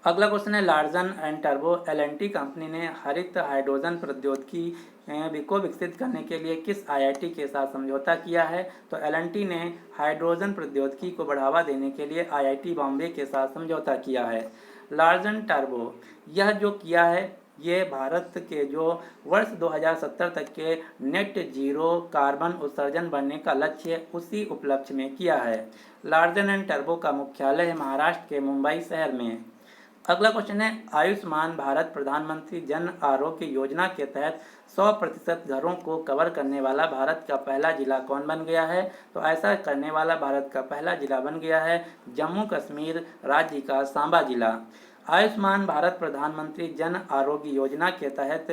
अगला क्वेश्चन है, लार्सन एंड टर्बो एलएनटी कंपनी ने हरित हाइड्रोजन प्रौद्योगिकी को विकसित करने के लिए किस आईआईटी के साथ समझौता किया है? तो एलएनटी ने हाइड्रोजन प्रौद्योगिकी को बढ़ावा देने के लिए आईआईटी बॉम्बे के साथ समझौता किया है। लार्सन टर्बो यह जो किया है ये भारत के जो वर्ष 2070 तक के नेट जीरो कार्बन उत्सर्जन बनने का लक्ष्य है उसी उपलक्ष्य में किया है। लार्सन एंड टर्बो का मुख्यालय है महाराष्ट्र के मुंबई शहर में। अगला क्वेश्चन है, आयुष्मान भारत प्रधानमंत्री जन आरोग्य योजना के तहत 100% घरों को कवर करने वाला भारत का पहला जिला कौन बन गया है? तो ऐसा करने वाला भारत का पहला जिला बन गया है जम्मू कश्मीर राज्य का सांबा जिला। आयुष्मान भारत प्रधानमंत्री जन आरोग्य योजना के तहत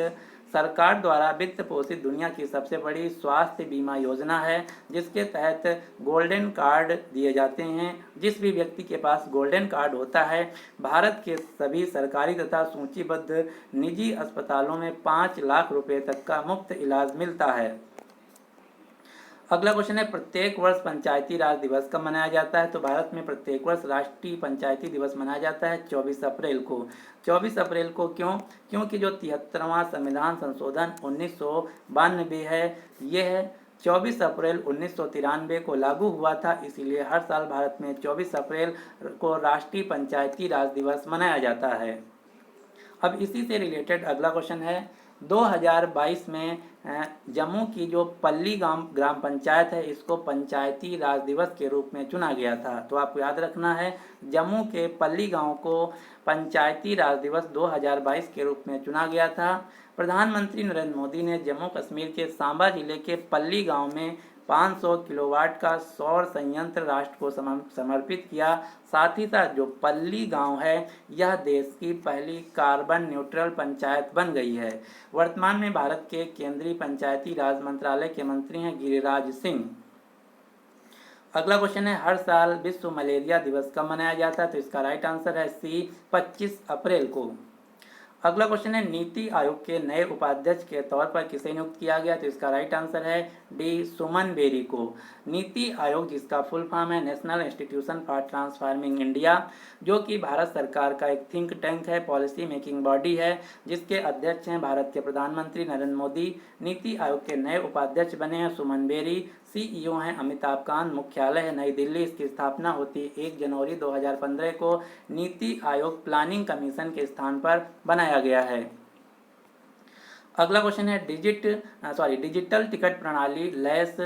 सरकार द्वारा वित्त पोषित दुनिया की सबसे बड़ी स्वास्थ्य बीमा योजना है जिसके तहत गोल्डन कार्ड दिए जाते हैं। जिस भी व्यक्ति के पास गोल्डन कार्ड होता है भारत के सभी सरकारी तथा सूचीबद्ध निजी अस्पतालों में 5 लाख रुपए तक का मुफ्त इलाज मिलता है। अगला क्वेश्चन है, प्रत्येक वर्ष पंचायती राज दिवस कब मनाया जाता है? तो भारत में प्रत्येक वर्ष राष्ट्रीय पंचायती दिवस मनाया जाता है 24 अप्रैल को। 24 अप्रैल को क्योंकि जो 73वां संविधान संशोधन 1992 है यह 24 अप्रैल 1993 को लागू हुआ था, इसीलिए हर साल भारत में 24 अप्रैल को राष्ट्रीय पंचायती राज दिवस मनाया जाता है। अब इसी से रिलेटेड अगला क्वेश्चन है, 2022 में जम्मू की जो पल्ली ग्राम पंचायत है इसको पंचायती राज दिवस के रूप में चुना गया था। तो आपको याद रखना है जम्मू के पल्ली गांव को पंचायती राज दिवस 2022 के रूप में चुना गया था। प्रधानमंत्री नरेंद्र मोदी ने जम्मू कश्मीर के सांबा जिले के पल्ली गांव में 500 किलोवाट का सौर संयंत्र राष्ट्र को समर्पित किया। साथ ही साथ जो पल्ली गांव है यह देश की पहली कार्बन न्यूट्रल पंचायत बन गई है। वर्तमान में भारत के केंद्रीय पंचायती राज मंत्रालय के मंत्री हैं गिरिराज सिंह। अगला क्वेश्चन है, हर साल विश्व मलेरिया दिवस कब मनाया जाता है? तो इसका राइट आंसर है सी, 25 अप्रैल को। अगला क्वेश्चन है, नीति आयोग के नए उपाध्यक्ष के तौर पर किसे नियुक्त किया गया? तो इसका राइट आंसर है डी, सुमन बेरी को। नीति आयोग जिसका फुल फॉर्म है national institution for transforming India जो कि भारत सरकार का एक थिंक टैंक है, पॉलिसी मेकिंग बॉडी है जिसके अध्यक्ष हैं भारत के प्रधानमंत्री नरेंद्र मोदी। नीति आयोग के नए उपाध्यक्ष बने हैं सुमन बेरी। सीईओ हैं अमिताभ कांत। मुख्यालय है नई दिल्ली। इसकी स्थापना होती है 1 जनवरी 2015 को। नीति आयोग प्लानिंग कमीशन के स्थान पर बनाया गया है। अगला क्वेश्चन है, डिजिटल टिकट प्रणाली लैस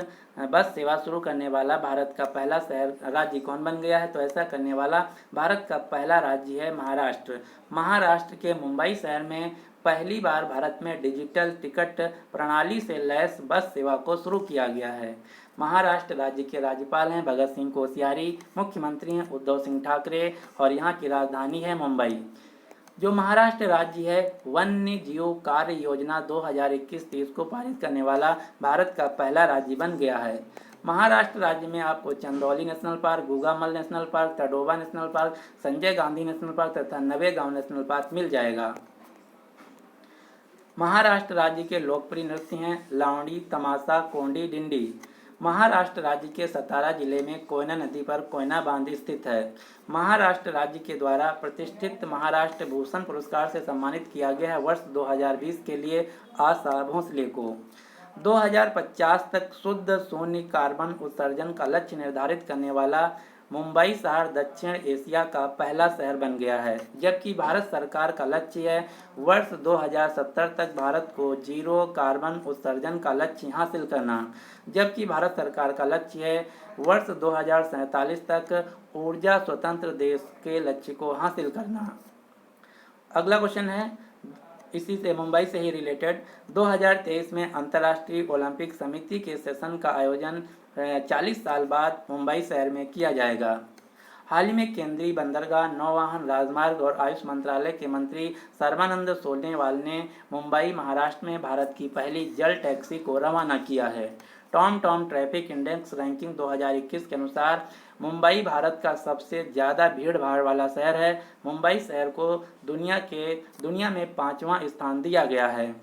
बस सेवा शुरू करने वाला भारत का पहला राज्य कौन बन गया है? तो ऐसा करने वाला भारत का पहला राज्य है महाराष्ट्र। महाराष्ट्र के मुंबई शहर में पहली बार भारत में डिजिटल टिकट प्रणाली से लैस बस सेवा को शुरू किया गया है। महाराष्ट्र राज्य के राज्यपाल हैं भगत सिंह कोश्यारी। मुख्यमंत्री हैं उद्धव सिंह ठाकरे और यहाँ की राजधानी है मुंबई। जो महाराष्ट्र राज्य है वन्य जीव कार्य योजना 2021-30 को पारित करने वाला भारत का पहला राज्य बन गया है। महाराष्ट्र राज्य में आपको Chandauli national park, Gugamal national park, Tadoba national park, Sanjay Gandhi national park तथा नवेगांव नेशनल पार्क मिल जाएगा। महाराष्ट्र राज्य के लोकप्रिय नृत्य हैं लावणी, तमाशा, कोंडी, डिंडी। महाराष्ट्र राज्य के सतारा जिले में कोयना नदी पर कोयना बांध स्थित है। महाराष्ट्र राज्य के द्वारा प्रतिष्ठित महाराष्ट्र भूषण पुरस्कार से सम्मानित किया गया है वर्ष 2020 के लिए आशा भोसले को। 2050 तक शुद्ध शून्य कार्बन उत्सर्जन का लक्ष्य निर्धारित करने वाला मुंबई शहर दक्षिण एशिया का पहला शहर बन गया है, जबकि भारत सरकार का लक्ष्य है वर्ष 2070 तक भारत को जीरो कार्बन उत्सर्जन का लक्ष्य हासिल करना, जबकि भारत सरकार का लक्ष्य है वर्ष 2047 तक ऊर्जा स्वतंत्र देश के लक्ष्य को हासिल करना। अगला क्वेश्चन है इसी से मुंबई से ही रिलेटेड। 2023 में अंतर्राष्ट्रीय ओलंपिक समिति के सेशन का आयोजन 40 साल बाद मुंबई शहर में किया जाएगा। हाल ही में केंद्रीय बंदरगाह, नौवहन, राजमार्ग और आयुष मंत्रालय के मंत्री सर्बानंद सोनोवाल ने मुंबई महाराष्ट्र में भारत की पहली जल टैक्सी को रवाना किया है। टॉम ट्रैफिक इंडेक्स रैंकिंग 2021 के अनुसार मुंबई भारत का सबसे ज़्यादा भीड़ भाड़ वाला शहर है। मुंबई शहर को दुनिया में 5वां स्थान दिया गया है।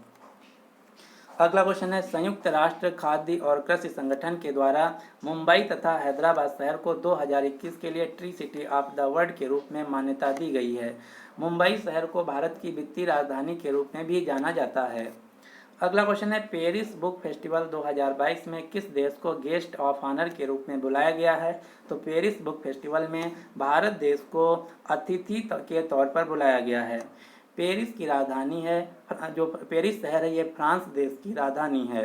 अगला क्वेश्चन है संयुक्त राष्ट्र खाद्य और कृषि संगठन के द्वारा मुंबई तथा हैदराबाद शहर को 2021 के लिए tree city of the world के रूप में मान्यता दी गई है। मुंबई शहर को भारत की वित्तीय राजधानी के रूप में भी जाना जाता है। अगला क्वेश्चन है पेरिस बुक फेस्टिवल 2022 में किस देश को गेस्ट ऑफ ऑनर के रूप में बुलाया गया है? तो पेरिस बुक फेस्टिवल में भारत देश को अतिथि के तौर पर बुलाया गया है। पेरिस की राजधानी है, जो पेरिस शहर है ये फ्रांस देश की राजधानी है।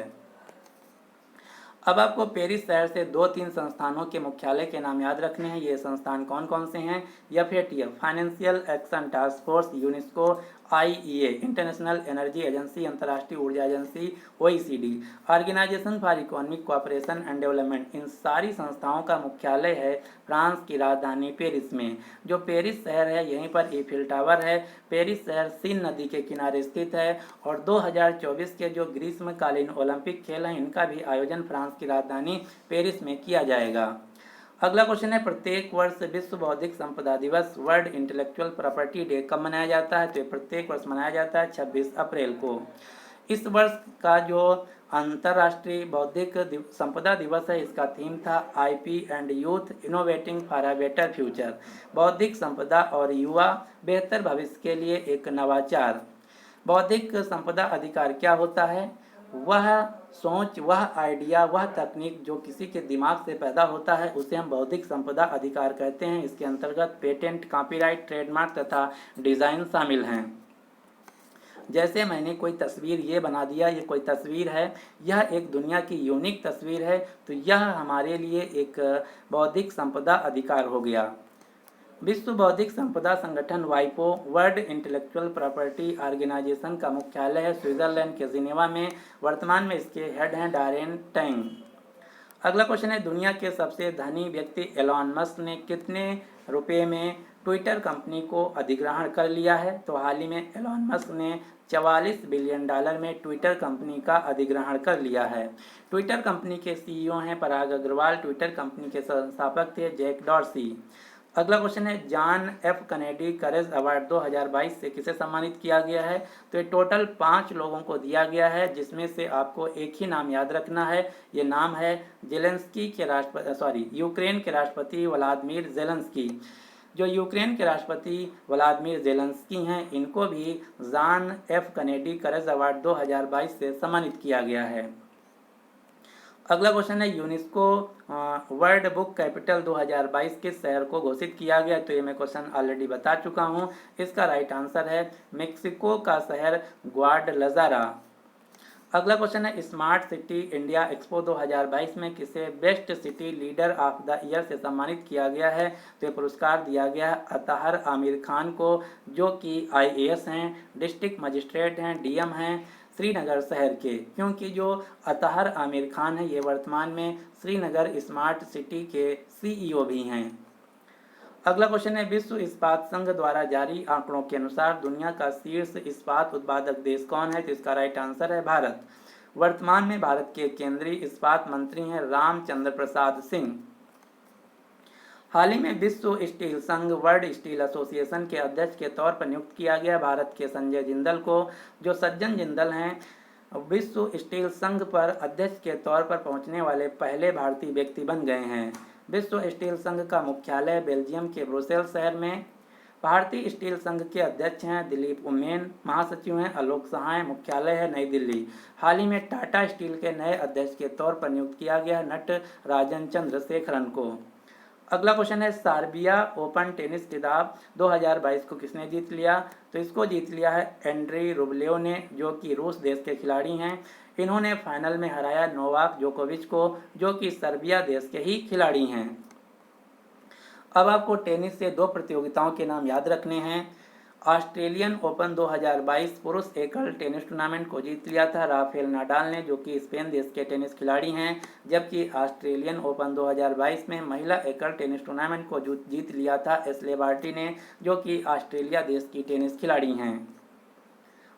अब आपको पेरिस शहर से 2-3 संस्थानों के मुख्यालय के नाम याद रखने हैं। ये संस्थान कौन कौन से हैं? FATF financial action task force, UNESCO, IEA international energy agency अंतर्राष्ट्रीय ऊर्जा agency, OECD organisation for economic cooperation and development. इन सारी संस्थाओं का मुख्यालय है फ्रांस की राजधानी पेरिस में। जो पेरिस शहर है यहीं पर ईफिल टावर है। पेरिस शहर सीन नदी के किनारे स्थित है और 2024 के जो ग्रीष्मकालीन ओलंपिक खेल हैं इनका भी आयोजन फ्रांस की राजधानी पेरिस में किया जाएगा। अगला क्वेश्चन है प्रत्येक वर्ष विश्व बौद्धिक संपदा दिवस वर्ल्ड इंटेलेक्चुअल प्रॉपर्टी डे कब मनाया जाता है? तो प्रत्येक वर्ष मनाया जाता है 26 अप्रैल को। इस वर्ष का जो अंतर्राष्ट्रीय बौद्धिक संपदा दिवस है इसका थीम था IP and youth innovating for a better future. बौद्धिक संपदा और युवा बेहतर भविष्य के लिए एक नवाचार। बौद्धिक संपदा अधिकार क्या होता है? वह सोच, वह आइडिया, वह तकनीक जो किसी के दिमाग से पैदा होता है उसे हम बौद्धिक संपदा अधिकार कहते हैं। इसके अंतर्गत पेटेंट, कॉपीराइट, ट्रेडमार्क तथा डिज़ाइन शामिल हैं। जैसे मैंने कोई तस्वीर ये बना दिया, ये कोई तस्वीर है, यह एक दुनिया की यूनिक तस्वीर है, तो यह हमारे लिए एक बौद्धिक संपदा अधिकार हो गया। विश्व बौद्धिक संपदा संगठन वाइपो वर्ल्ड इंटेलेक्चुअल प्रॉपर्टी ऑर्गेनाइजेशन का मुख्यालय है स्विट्जरलैंड के जिनेवा में। वर्तमान में इसके हेड हैं डारेन टैंग। अगला क्वेश्चन है दुनिया के सबसे धनी व्यक्ति एलॉन मस्क ने कितने रुपए में ट्विटर कंपनी को अधिग्रहण कर लिया है? तो हाल ही में एलॉन मस्क ने $44 बिलियन में ट्विटर कंपनी का अधिग्रहण कर लिया है। ट्विटर कंपनी के CEO हैं पराग अग्रवाल। ट्विटर कंपनी के संस्थापक थे जैक डॉर्सी। अगला क्वेश्चन है John F Kennedy courage award 2022 से किसे सम्मानित किया गया है? तो ये टोटल 5 लोगों को दिया गया है, जिसमें से आपको एक ही नाम याद रखना है। ये नाम है यूक्रेन के राष्ट्रपति व्लादिमीर ज़ेलेंस्की। जो यूक्रेन के राष्ट्रपति व्लादिमीर ज़ेलेंस्की हैं इनको भी John F Kennedy courage award 2022 से सम्मानित किया गया है। अगला क्वेश्चन है यूनेस्को वर्ल्ड बुक कैपिटल 2022 किस शहर को घोषित किया गया? तो ये मैं क्वेश्चन ऑलरेडी बता चुका हूँ। इसका राइट आंसर है मेक्सिको का शहर ग्वाडलजारा। अगला क्वेश्चन है स्मार्ट सिटी इंडिया एक्सपो 2022 में किसे best city leader of the year से सम्मानित किया गया है? तो ये पुरस्कार दिया गया है अतहर आमिर खान को, जो कि IAS हैं, डिस्ट्रिक्ट मजिस्ट्रेट हैं, DM हैं श्रीनगर शहर के। क्योंकि जो अतहर आमिर खान है ये वर्तमान में श्रीनगर स्मार्ट सिटी के CEO भी हैं। अगला क्वेश्चन है विश्व इस्पात संघ द्वारा जारी आंकड़ों के अनुसार दुनिया का शीर्ष इस्पात उत्पादक देश कौन है? तो इसका राइट आंसर है भारत। वर्तमान में भारत के केंद्रीय इस्पात मंत्री हैं रामचंद्र प्रसाद सिंह। हाल ही में विश्व स्टील संघ वर्ल्ड स्टील एसोसिएशन के अध्यक्ष के तौर पर नियुक्त किया गया भारत के संजय जिंदल को। जो सज्जन जिंदल हैं विश्व स्टील संघ पर अध्यक्ष के तौर पर पहुंचने वाले पहले भारतीय व्यक्ति बन गए हैं। विश्व स्टील संघ का मुख्यालय बेल्जियम के ब्रुसेल्स शहर में। भारतीय स्टील संघ के अध्यक्ष हैं दिलीप उमेन, महासचिव हैं आलोक सहाय, मुख्यालय है नई दिल्ली। हाल ही में टाटा स्टील के नए अध्यक्ष के तौर पर नियुक्त किया गया नटराजन चंद्रशेखरन को। अगला क्वेश्चन है सर्बिया ओपन टेनिस खिताब 2022 को किसने जीत लिया? तो इसको जीत लिया है एंड्री रुबलेव ने, जो कि रूस देश के खिलाड़ी हैं। इन्होंने फाइनल में हराया नोवाक जोकोविच को, जो कि सर्बिया देश के ही खिलाड़ी हैं। अब आपको टेनिस से 2 प्रतियोगिताओं के नाम याद रखने हैं। ऑस्ट्रेलियन ओपन 2022 पुरुष एकल टेनिस टूर्नामेंट को जीत लिया था राफेल नाडाल ने, जो कि स्पेन देश के टेनिस खिलाड़ी हैं। जबकि ऑस्ट्रेलियन ओपन 2022 में महिला एकल टेनिस टूर्नामेंट को जीत लिया था एशले बार्टी ने, जो कि ऑस्ट्रेलिया देश की टेनिस खिलाड़ी हैं।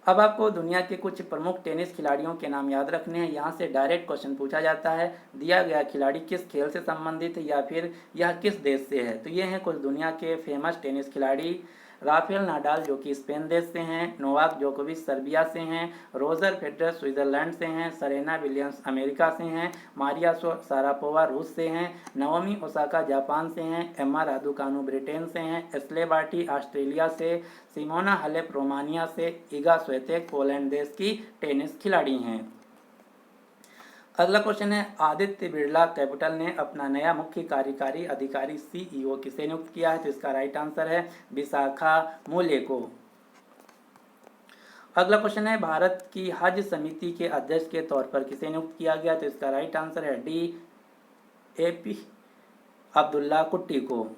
अब आपको दुनिया के कुछ प्रमुख टेनिस खिलाड़ियों के नाम याद रखने हैं। यहाँ से डायरेक्ट क्वेश्चन पूछा जाता है, दिया गया खिलाड़ी किस खेल से संबंधित है या फिर यह किस देश से है। तो ये हैं कुछ दुनिया के फेमस टेनिस खिलाड़ी। राफेल नाडाल जो कि स्पेन देश से हैं, नोवाक जोकोविच सर्बिया से हैं, रोजर फेडरर स्विट्जरलैंड से हैं, सेरेना विलियम्स अमेरिका से हैं, मारिया शारापोवा रूस से हैं, नाओमी ओसाका जापान से हैं, एम्मा रादुकानु ब्रिटेन से हैं, एशले बार्टी ऑस्ट्रेलिया से, सिमोना हालेप रोमानिया से, इगा स्वितेक पोलैंड देश की टेनिस खिलाड़ी हैं। अगला क्वेश्चन है आदित्य बिरला कैपिटल ने अपना नया मुख्य कार्यकारी अधिकारी सीईओ किसे नियुक्त किया है? तो इसका राइट आंसर है विशाखा मूल्य को। अगला क्वेश्चन है भारत की हज समिति के अध्यक्ष के तौर पर किसे नियुक्त किया गया? तो इसका राइट आंसर है DAP अब्दुल्ला कुट्टी को।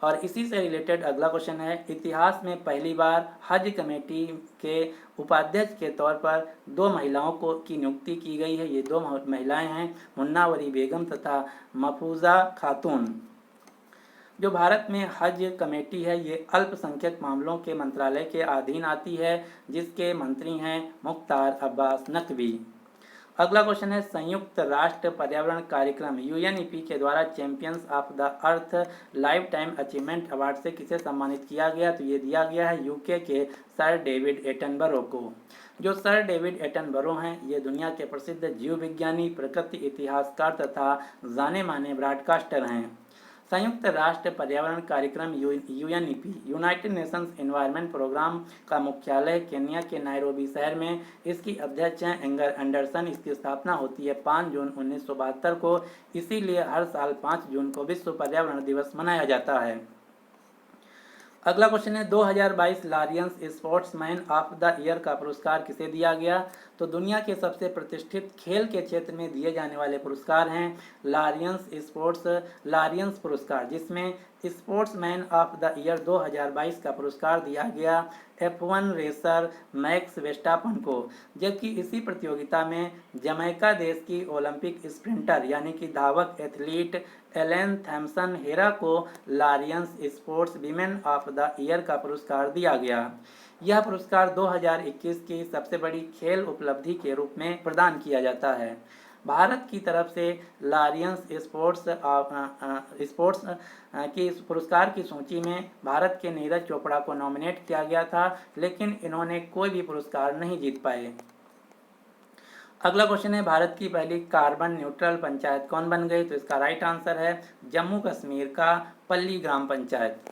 और इसी से रिलेटेड अगला क्वेश्चन है इतिहास में पहली बार हज कमेटी के उपाध्यक्ष के तौर पर 2 महिलाओं को की नियुक्ति की गई है। ये 2 महिलाएं हैं मुन्नावरी बेगम तथा महफूजा खातून। जो भारत में हज कमेटी है ये अल्पसंख्यक मामलों के मंत्रालय के अधीन आती है, जिसके मंत्री हैं मुख्तार अब्बास नकवी। अगला क्वेश्चन है संयुक्त राष्ट्र पर्यावरण कार्यक्रम UNEP के द्वारा champions of the earth life time achievement award से किसे सम्मानित किया गया? तो ये दिया गया है UK के सर डेविड एटनबरो को। जो सर डेविड एटनबरो हैं ये दुनिया के प्रसिद्ध जीव विज्ञानी, प्रकृति इतिहासकार तथा जाने माने ब्रॉडकास्टर हैं। संयुक्त राष्ट्र पर्यावरण कार्यक्रम UNEP United Nations Environment Programme का मुख्यालय केन्या के नायरोबी शहर में। इसकी अध्यक्ष हैं एंगर एंडरसन। इसकी स्थापना होती है 5 जून 1972 को। इसीलिए हर साल 5 जून को विश्व पर्यावरण दिवस मनाया जाता है। अगला क्वेश्चन है 2022 लारियंस स्पोर्ट्समैन ऑफ द ईयर का पुरस्कार किसे दिया गया? तो दुनिया के सबसे प्रतिष्ठित खेल के क्षेत्र में दिए जाने वाले पुरस्कार हैं लारियंस पुरस्कार, जिसमें स्पोर्ट्समैन ऑफ द ईयर 2022 का पुरस्कार दिया गया F1 रेसर मैक्स वेस्टापन को। जबकि इसी प्रतियोगिता में जमैका देश की ओलंपिक स्प्रिंटर यानी कि धावक एथलीट एलेन थॉम्सन हेरा को Laureus sports women of the year का पुरस्कार दिया गया। यह पुरस्कार 2021 की सबसे बड़ी खेल उपलब्धि के रूप में प्रदान किया जाता है। भारत की तरफ से लारियंस स्पोर्ट्स की पुरस्कार की सूची में भारत के नीरज चोपड़ा को नॉमिनेट किया गया था, लेकिन इन्होंने कोई भी पुरस्कार नहीं जीत पाए। अगला क्वेश्चन है भारत की पहली कार्बन न्यूट्रल पंचायत कौन बन गई? तो इसका राइट आंसर है जम्मू कश्मीर का पल्ली ग्राम पंचायत।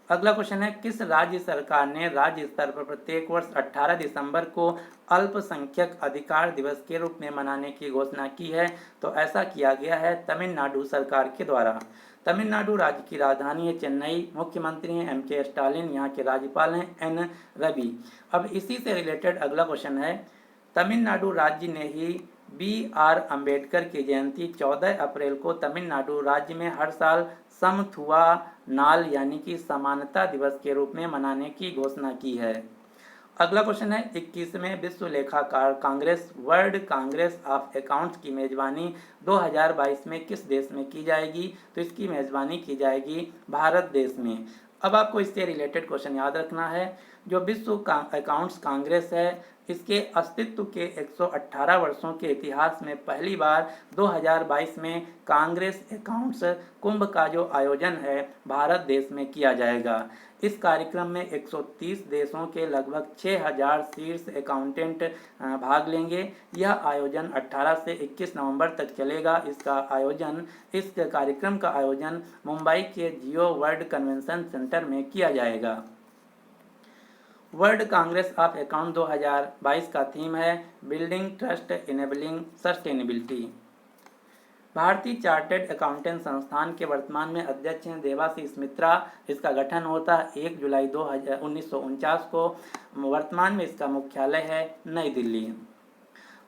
अगला क्वेश्चन है किस राज्य सरकार ने राज्य स्तर पर प्रत्येक वर्ष 18 दिसंबर को अल्पसंख्यक अधिकार दिवस के रूप में मनाने की घोषणा की है? तो ऐसा किया गया है तमिलनाडु सरकार के द्वारा। तमिलनाडु राज्य की राजधानी है चेन्नई। मुख्यमंत्री हैं MK स्टालिन। यहाँ के राज्यपाल हैं N रवि। अब इसी से रिलेटेड अगला क्वेश्चन है तमिलनाडु राज्य ने ही BR अम्बेडकर की जयंती 14 अप्रैल को तमिलनाडु राज्य में हर साल समथुआ नाल यानी कि समानता दिवस के रूप में मनाने की घोषणा की है। अगला क्वेश्चन है 21वें विश्व लेखाकार Congress world Congress of accounts की मेजबानी 2022 में किस देश में की जाएगी? तो इसकी मेजबानी की जाएगी भारत देश में। अब आपको इससे रिलेटेड क्वेश्चन याद रखना है जो विश्व अकाउंट्स कांग्रेस है इसके अस्तित्व के 118 वर्षों के इतिहास में पहली बार 2022 में कांग्रेस अकाउंट्स कुंभ का जो आयोजन है भारत देश में किया जाएगा। इस कार्यक्रम में 130 देशों के लगभग 6000 शीर्ष अकाउंटेंट भाग लेंगे। यह आयोजन 18 से 21 नवंबर तक चलेगा। इस कार्यक्रम का आयोजन मुंबई के जियो वर्ल्ड कन्वेंशन सेंटर में किया जाएगा। वर्ल्ड कांग्रेस ऑफ अकाउंट 2022 का थीम है बिल्डिंग ट्रस्ट इनेबलिंग सस्टेनेबिलिटी। भारतीय चार्टर्ड अकाउंटेंट संस्थान के वर्तमान में अध्यक्ष हैं देवाशीष मित्रा। इसका गठन होता है 1 जुलाई 1949 को। वर्तमान में इसका मुख्यालय है नई दिल्ली।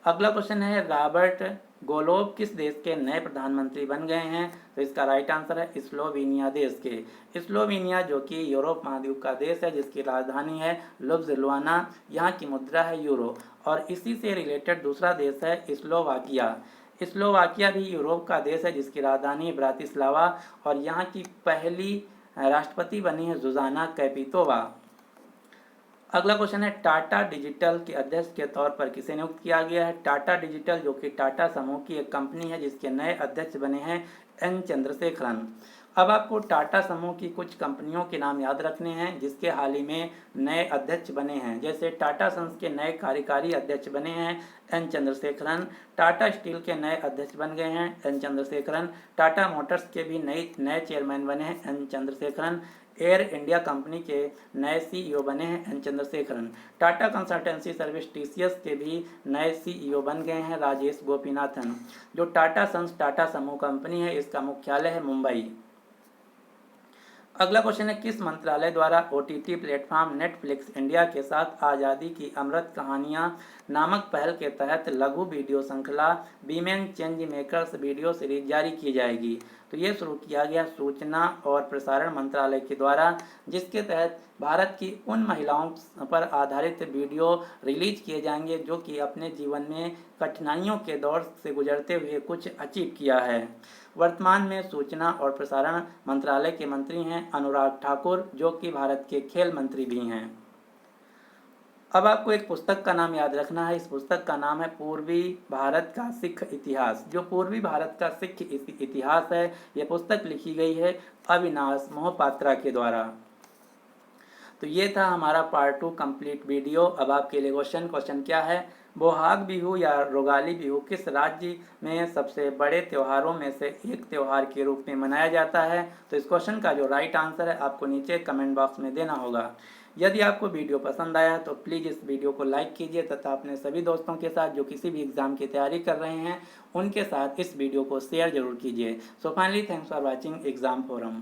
अगला क्वेश्चन है रॉबर्ट गोलोब किस देश के नए प्रधानमंत्री बन गए हैं? तो इसका राइट आंसर है स्लोवेनिया देश के। स्लोवेनिया जो कि यूरोप महाद्वीप का देश है, जिसकी राजधानी है लुब्लियाना। यहाँ की मुद्रा है यूरो। और इसी से रिलेटेड दूसरा देश है स्लोवाकिया। स्लोवाकिया भी यूरोप का देश है, जिसकी राजधानी ब्रातिस्लावा। और यहाँ की पहली राष्ट्रपति बनी है जुजाना कैपितोवा। अगला क्वेश्चन है टाटा डिजिटल के अध्यक्ष के तौर पर किसे नियुक्त किया गया है? टाटा डिजिटल जो कि टाटा समूह की एक कंपनी है, जिसके नए अध्यक्ष बने हैं एन चंद्रशेखरन। अब आपको टाटा समूह की कुछ कंपनियों के नाम याद रखने हैं जिसके हाल ही में नए अध्यक्ष बने हैं। जैसे टाटा सन्स के नए कार्यकारी अध्यक्ष बने हैं एन चंद्रशेखरन। टाटा स्टील के नए अध्यक्ष बन गए हैं एन चंद्रशेखरन। टाटा मोटर्स के भी नए चेयरमैन बने हैं N Chandrasekaran. Air India company के नए सीईओ बने हैं N Chandrasekaran. Tata Consultancy Service TCS के भी नए सीईओ बन गए हैं राजेश गोपीनाथन। जो टाटा सन्स टाटा समूह कंपनी है, इसका मुख्यालय है मुंबई। अगला क्वेश्चन है किस मंत्रालय द्वारा ओटीटी प्लेटफॉर्म नेटफ्लिक्स इंडिया के साथ आज़ादी की अमृत कहानियां नामक पहल के तहत लघु वीडियो श्रृंखला women change makers video series जारी की जाएगी? तो ये शुरू किया गया सूचना और प्रसारण मंत्रालय के द्वारा, जिसके तहत भारत की उन महिलाओं पर आधारित वीडियो रिलीज किए जाएंगे जो कि अपने जीवन में कठिनाइयों के दौर से गुजरते हुए कुछ अचीव किया है। वर्तमान में सूचना और प्रसारण मंत्रालय के मंत्री हैं अनुराग ठाकुर, जो कि भारत के खेल मंत्री भी हैं। अब आपको एक पुस्तक का नाम याद रखना है। इस पुस्तक का नाम है पूर्वी भारत का सिख इतिहास। जो पूर्वी भारत का सिख इतिहास है, यह पुस्तक लिखी गई है अविनाश मोहपात्रा के द्वारा। तो ये था हमारा पार्ट 2 कंप्लीट वीडियो। अब आपके लिए क्वेश्चन क्या है? बोहाग बिहू या रोगाली बिहू किस राज्य में सबसे बड़े त्योहारों में से एक त्योहार के रूप में मनाया जाता है? तो इस क्वेश्चन का जो राइट आंसर है आपको नीचे कमेंट बॉक्स में देना होगा। यदि आपको वीडियो पसंद आया तो प्लीज़ इस वीडियो को लाइक कीजिए तथा अपने सभी दोस्तों के साथ जो किसी भी एग्ज़ाम की तैयारी कर रहे हैं उनके साथ इस वीडियो को शेयर जरूर कीजिए। So finally thanks for watching exam forum.